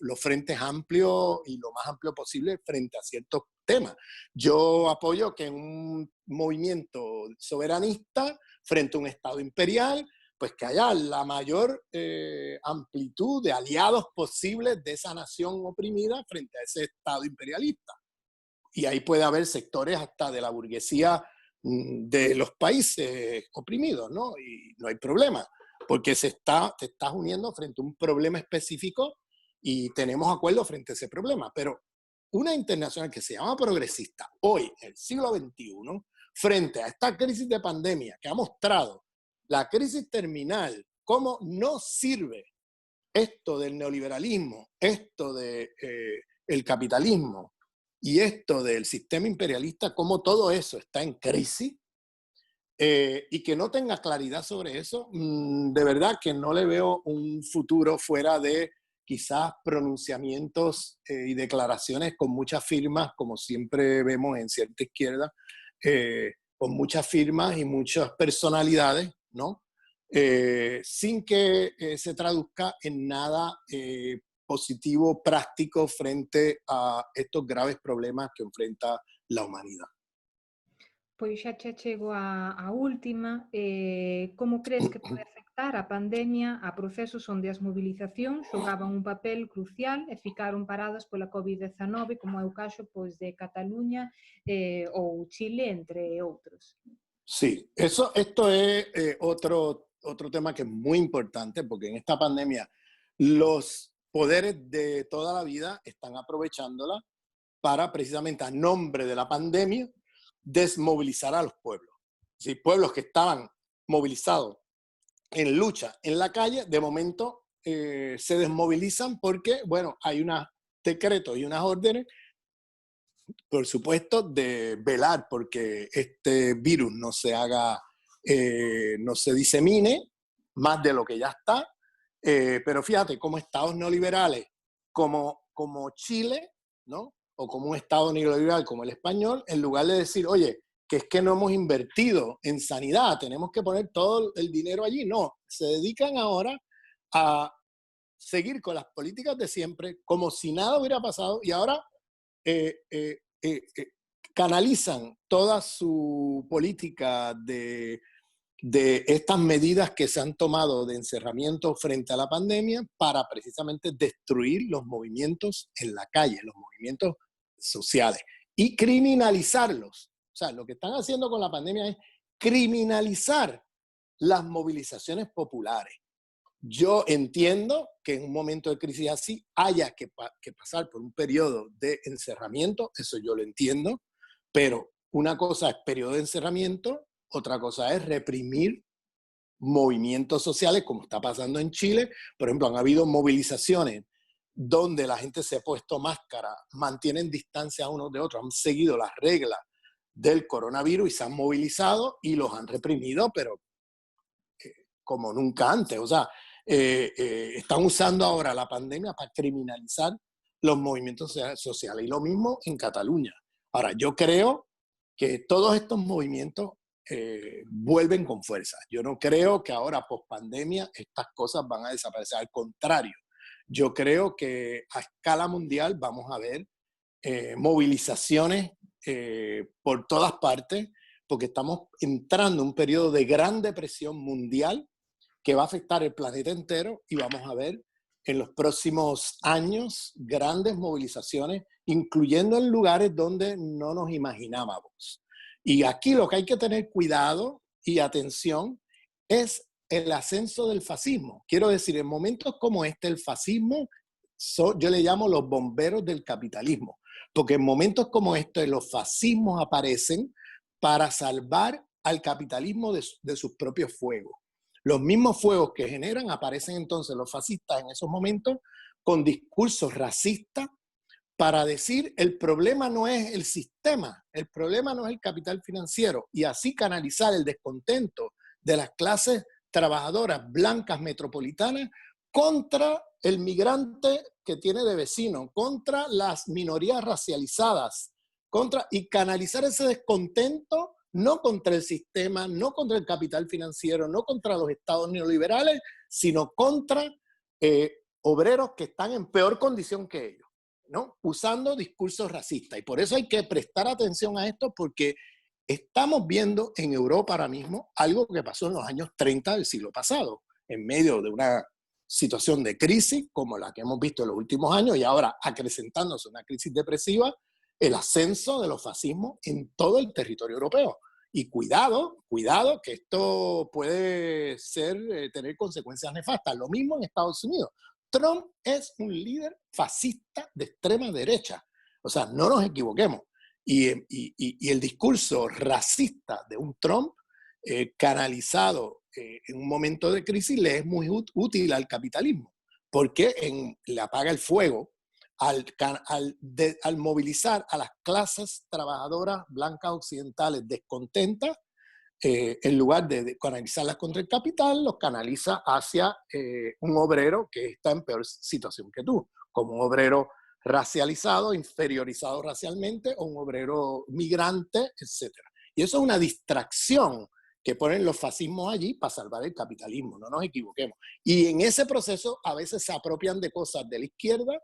los frentes amplios y lo más amplio posible frente a ciertos temas. Yo apoyo que en un movimiento soberanista frente a un Estado imperial, pues que haya la mayor amplitud de aliados posibles de esa nación oprimida frente a ese Estado imperialista. Y ahí puede haber sectores hasta de la burguesía de los países oprimidos, ¿no? Y no hay problema, porque te estás uniendo frente a un problema específico y tenemos acuerdo frente a ese problema. Pero una internacional que se llama progresista hoy, en el siglo XXI, frente a esta crisis de pandemia que ha mostrado la crisis terminal, cómo no sirve esto del neoliberalismo, esto del capitalismo, y esto del sistema imperialista, cómo todo eso está en crisis, y que no tenga claridad sobre eso, de verdad que no le veo un futuro fuera de quizás pronunciamientos y declaraciones con muchas firmas, como siempre vemos en cierta izquierda, con muchas firmas y muchas personalidades, ¿no? Sin que se traduzca en nada positivo, práctico frente a estos graves problemas que enfrenta la humanidad. Pois xa che chego a última. Como crees que pode afectar a pandemia a procesos onde as movilizacións xogaban un papel crucial e ficaron paradas pola COVID-19, como é o caso pois, de Cataluña ou Chile, entre outros? Sí, esto es otro tema que es muy importante porque en esta pandemia los poderes de toda la vida están aprovechándola para precisamente a nombre de la pandemia desmovilizar a los pueblos. O ¿sí? Pueblos que estaban movilizados en lucha en la calle, de momento se desmovilizan porque, bueno, hay unos decretos y unas órdenes, por supuesto, de velar porque este virus no se haga, no se disemine más de lo que ya está. Pero fíjate, como estados neoliberales, como Chile, ¿no? O como un estado neoliberal como el español, en lugar de decir, oye, que es que no hemos invertido en sanidad, tenemos que poner todo el dinero allí. No, se dedican ahora a seguir con las políticas de siempre, como si nada hubiera pasado, y ahora eh, eh, eh, eh, canalizan toda su política de estas medidas que se han tomado de encerramiento frente a la pandemia para precisamente destruir los movimientos en la calle, los movimientos sociales y criminalizarlos. O sea, lo que están haciendo con la pandemia es criminalizar las movilizaciones populares. Yo entiendo que en un momento de crisis así haya que pasar por un periodo de encerramiento, eso yo lo entiendo, pero una cosa es periodo de encerramiento, otra cosa es reprimir movimientos sociales, como está pasando en Chile. Por ejemplo, han habido movilizaciones donde la gente se ha puesto máscara, mantienen distancia unos de otros, han seguido las reglas del coronavirus y se han movilizado y los han reprimido, pero como nunca antes. O sea, están usando ahora la pandemia para criminalizar los movimientos sociales. Y lo mismo en Cataluña. Ahora, yo creo que todos estos movimientos vuelven con fuerza. Yo no creo que ahora, post pandemia, estas cosas van a desaparecer. Al contrario, yo creo que a escala mundial vamos a ver movilizaciones por todas partes, porque estamos entrando en un periodo de gran depresión mundial que va a afectar el planeta entero y vamos a ver en los próximos años grandes movilizaciones, incluyendo en lugares donde no nos imaginábamos. Y aquí lo que hay que tener cuidado y atención es el ascenso del fascismo. Quiero decir, en momentos como este, el fascismo, yo le llamo los bomberos del capitalismo, porque en momentos como este los fascismos aparecen para salvar al capitalismo de sus propios fuegos. Los mismos fuegos que generan, aparecen entonces los fascistas en esos momentos con discursos racistas para decir el problema no es el sistema, el problema no es el capital financiero, y así canalizar el descontento de las clases trabajadoras blancas metropolitanas contra el migrante que tiene de vecino, contra las minorías racializadas, y canalizar ese descontento no contra el sistema, no contra el capital financiero, no contra los estados neoliberales, sino contra obreros que están en peor condición que ellos, ¿no? Usando discursos racistas. Y por eso hay que prestar atención a esto, porque estamos viendo en Europa ahora mismo algo que pasó en los años 30 del siglo pasado, en medio de una situación de crisis como la que hemos visto en los últimos años y ahora acrecentándose una crisis depresiva, el ascenso de los fascismos en todo el territorio europeo. Y cuidado, cuidado, que esto puede tener consecuencias nefastas. Lo mismo en Estados Unidos. Trump es un líder fascista de extrema derecha. O sea, no nos equivoquemos. Y el discurso racista de un Trump canalizado en un momento de crisis le es muy útil al capitalismo, porque le apaga el fuego al movilizar a las clases trabajadoras blancas occidentales descontentas. En lugar de canalizarlas contra el capital, los canaliza hacia un obrero que está en peor situación que tú, como un obrero racializado, inferiorizado racialmente, o un obrero migrante, etc. Y eso es una distracción que ponen los fascismos allí para salvar el capitalismo, no nos equivoquemos. Y en ese proceso a veces se apropian de cosas de la izquierda,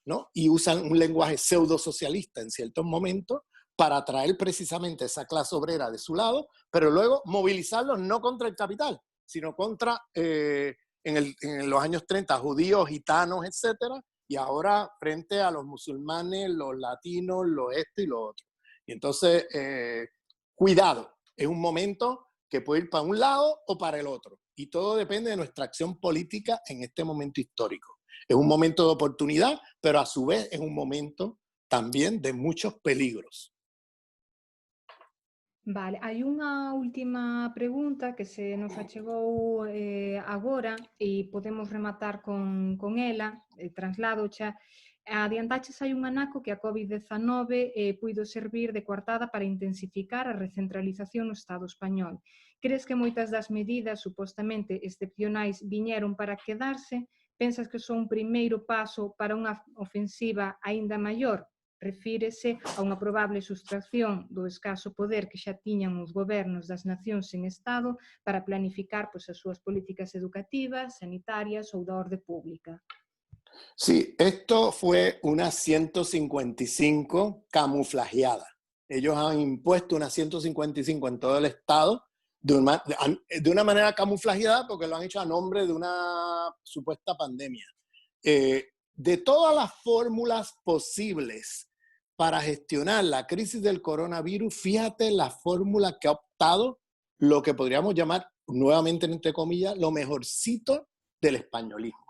¿no? Y usan un lenguaje pseudo-socialista en ciertos momentos para atraer precisamente esa clase obrera de su lado, pero luego movilizarlos no contra el capital, sino contra, en los años 30, judíos, gitanos, etcétera, y ahora frente a los musulmanes, los latinos, los esto y lo otro. Y entonces, cuidado, es un momento que puede ir para un lado o para el otro, y todo depende de nuestra acción política en este momento histórico. Es un momento de oportunidad, pero a su vez es un momento también de muchos peligros. Vale, hai unha última pregunta que se nos achegou agora e podemos rematar con ela, traslado xa. Adiantaches hai un anaco que a COVID-19 puido servir de coartada para intensificar a recentralización no Estado español. Crees que moitas das medidas supostamente excepcionais viñeron para quedarse? Pensas que son un primeiro paso para unha ofensiva aínda maior? Refírese a unha probable sustracción do escaso poder que xa tiñan os gobernos das nacións sen Estado para planificar pois, as súas políticas educativas, sanitarias ou da orde pública. Sí, esto fue una 155 camuflajeada. Ellos han impuesto una 155 en todo el estado de una manera camuflajeada porque lo han hecho a nombre de una supuesta pandemia. De todas las fórmulas posibles para gestionar la crisis del coronavirus, fíjate la fórmula que ha optado lo que podríamos llamar, nuevamente entre comillas, lo mejorcito del españolismo.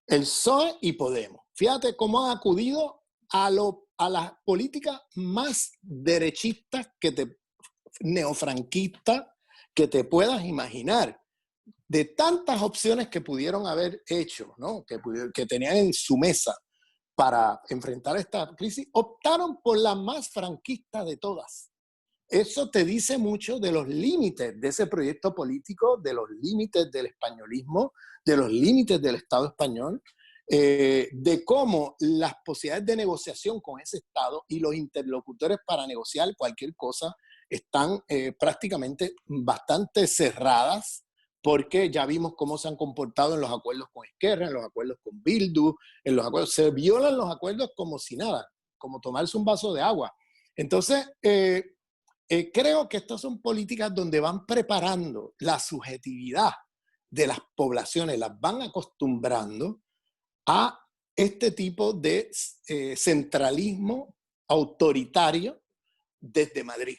El PSOE y Podemos. Fíjate cómo han acudido a las políticas más derechistas, neofranquistas, que te puedas imaginar. De tantas opciones que pudieron haber hecho, ¿no? que tenían en su mesa para enfrentar esta crisis, optaron por la más franquista de todas. Eso te dice mucho de los límites de ese proyecto político, de los límites del españolismo, de los límites del Estado español, de cómo las posibilidades de negociación con ese Estado y los interlocutores para negociar cualquier cosa están prácticamente bastante cerradas, porque ya vimos cómo se han comportado en los acuerdos con Esquerra, en los acuerdos con Bildu, en los acuerdos, se violan los acuerdos como si nada, como tomarse un vaso de agua. Entonces, creo que estas son políticas donde van preparando la subjetividad de las poblaciones, las van acostumbrando a este tipo de centralismo autoritario desde Madrid.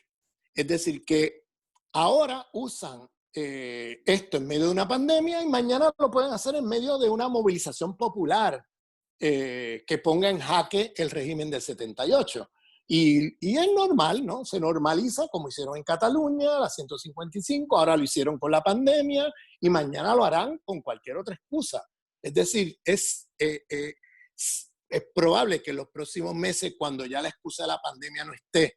Es decir, que ahora usan esto en medio de una pandemia y mañana lo pueden hacer en medio de una movilización popular que ponga en jaque el régimen del 78. Y es normal, ¿no? Se normaliza como hicieron en Cataluña, la 155, ahora lo hicieron con la pandemia y mañana lo harán con cualquier otra excusa. Es decir, es probable que en los próximos meses, cuando ya la excusa de la pandemia no esté,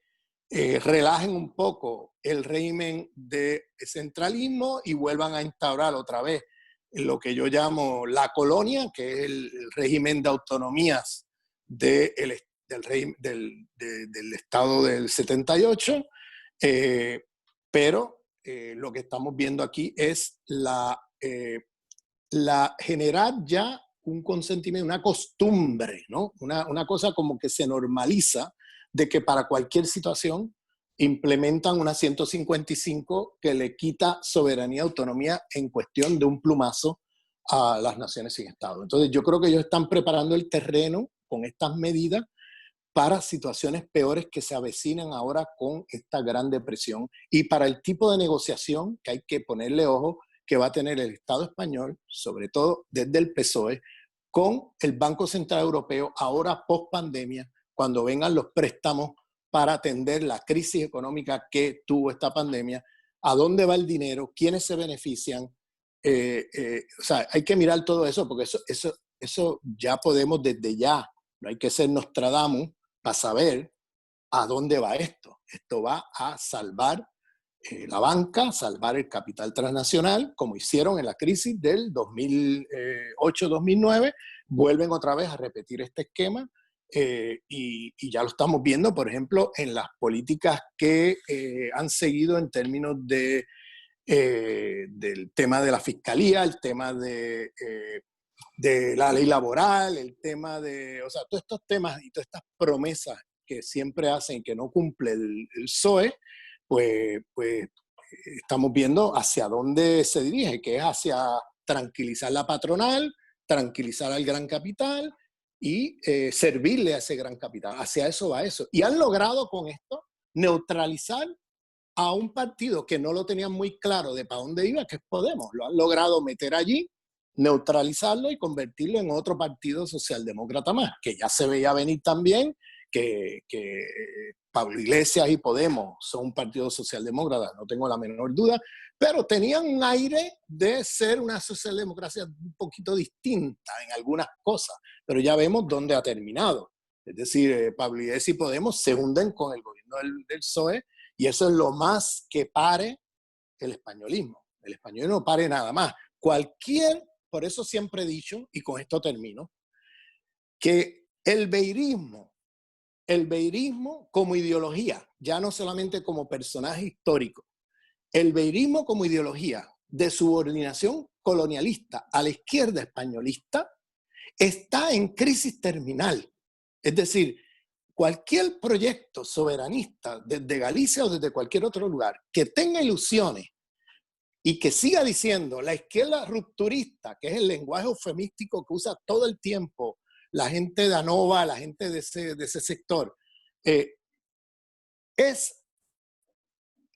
relajen un poco el régimen de centralismo y vuelvan a instaurar otra vez lo que yo llamo la colonia, que es el régimen de autonomías del Estado del 78, pero lo que estamos viendo aquí es la generar ya un consentimiento, una costumbre, ¿no? Una cosa como que se normaliza de que para cualquier situación implementan una 155 que le quita soberanía y autonomía en cuestión de un plumazo a las naciones sin Estado. Entonces yo creo que ellos están preparando el terreno con estas medidas para situaciones peores que se avecinan ahora con esta gran depresión y para el tipo de negociación que hay que ponerle ojo que va a tener el Estado español, sobre todo desde el PSOE, con el Banco Central Europeo ahora post pandemia, cuando vengan los préstamos para atender la crisis económica que tuvo esta pandemia, a dónde va el dinero, quiénes se benefician. O sea, hay que mirar todo eso, porque eso ya podemos desde ya, no hay que ser Nostradamus para saber a dónde va esto. Esto va a salvar la banca, salvar el capital transnacional, como hicieron en la crisis del 2008-2009, vuelven otra vez a repetir este esquema y ya lo estamos viendo, por ejemplo, en las políticas que han seguido en términos del tema de la fiscalía, el tema de la ley laboral, el tema de, o sea, todos estos temas y todas estas promesas que siempre hacen que no cumple el PSOE, pues estamos viendo hacia dónde se dirige, que es hacia tranquilizar la patronal, tranquilizar al gran capital y servirle a ese gran capital. Hacia eso va eso. Y han logrado con esto neutralizar a un partido que no lo tenían muy claro de para dónde iba, que es Podemos. Lo han logrado meter allí, neutralizarlo y convertirlo en otro partido socialdemócrata más, que ya se veía venir también, que Pablo Iglesias y Podemos son un partido socialdemócrata, no tengo la menor duda, pero tenían un aire de ser una socialdemocracia un poquito distinta en algunas cosas, pero ya vemos dónde ha terminado. Es decir, Pablo Iglesias y Podemos se hunden con el gobierno del PSOE y eso es lo más que pare el españolismo. El españolismo no pare nada más. Por eso siempre he dicho, y con esto termino, que el beirismo como ideología, ya no solamente como personaje histórico, el beirismo como ideología de subordinación colonialista a la izquierda españolista está en crisis terminal. Es decir, cualquier proyecto soberanista desde Galicia o desde cualquier otro lugar que tenga ilusiones y que siga diciendo la izquierda rupturista, que es el lenguaje eufemístico que usa todo el tiempo la gente de ANOVA, la gente de ese sector, es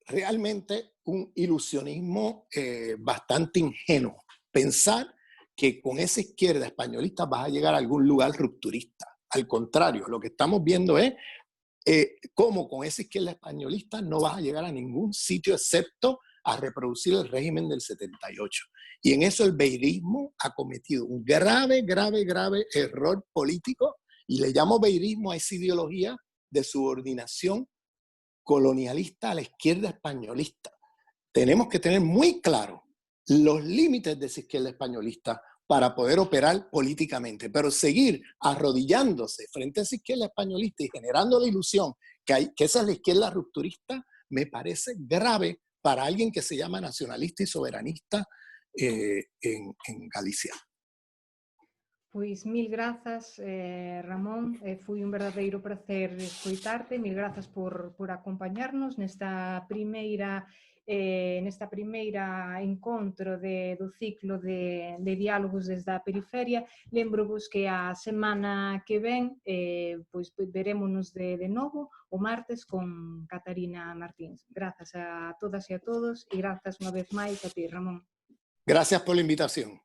realmente un ilusionismo bastante ingenuo. Pensar que con esa izquierda españolista vas a llegar a algún lugar rupturista. Al contrario, lo que estamos viendo es cómo con esa izquierda españolista no vas a llegar a ningún sitio excepto a reproducir el régimen del 78. Y en eso el beirismo ha cometido un grave error político, y le llamo beirismo a esa ideología de subordinación colonialista a la izquierda españolista. Tenemos que tener muy claro los límites de esa izquierda españolista para poder operar políticamente, pero seguir arrodillándose frente a esa izquierda españolista y generando la ilusión que esa es la izquierda rupturista, me parece grave para alguien que se llama nacionalista y soberanista en Galicia. Pois mil grazas, Ramón, foi un verdadeiro prazer escoitarte, mil grazas por acompañarnos nesta primeira encontro do ciclo de diálogos desde a periferia. Lembro-vos que a semana que ven pois verémonos de novo o martes con Catarina Martins. Grazas a todas e a todos e grazas unha vez máis a ti, Ramón. Gracias por la invitación.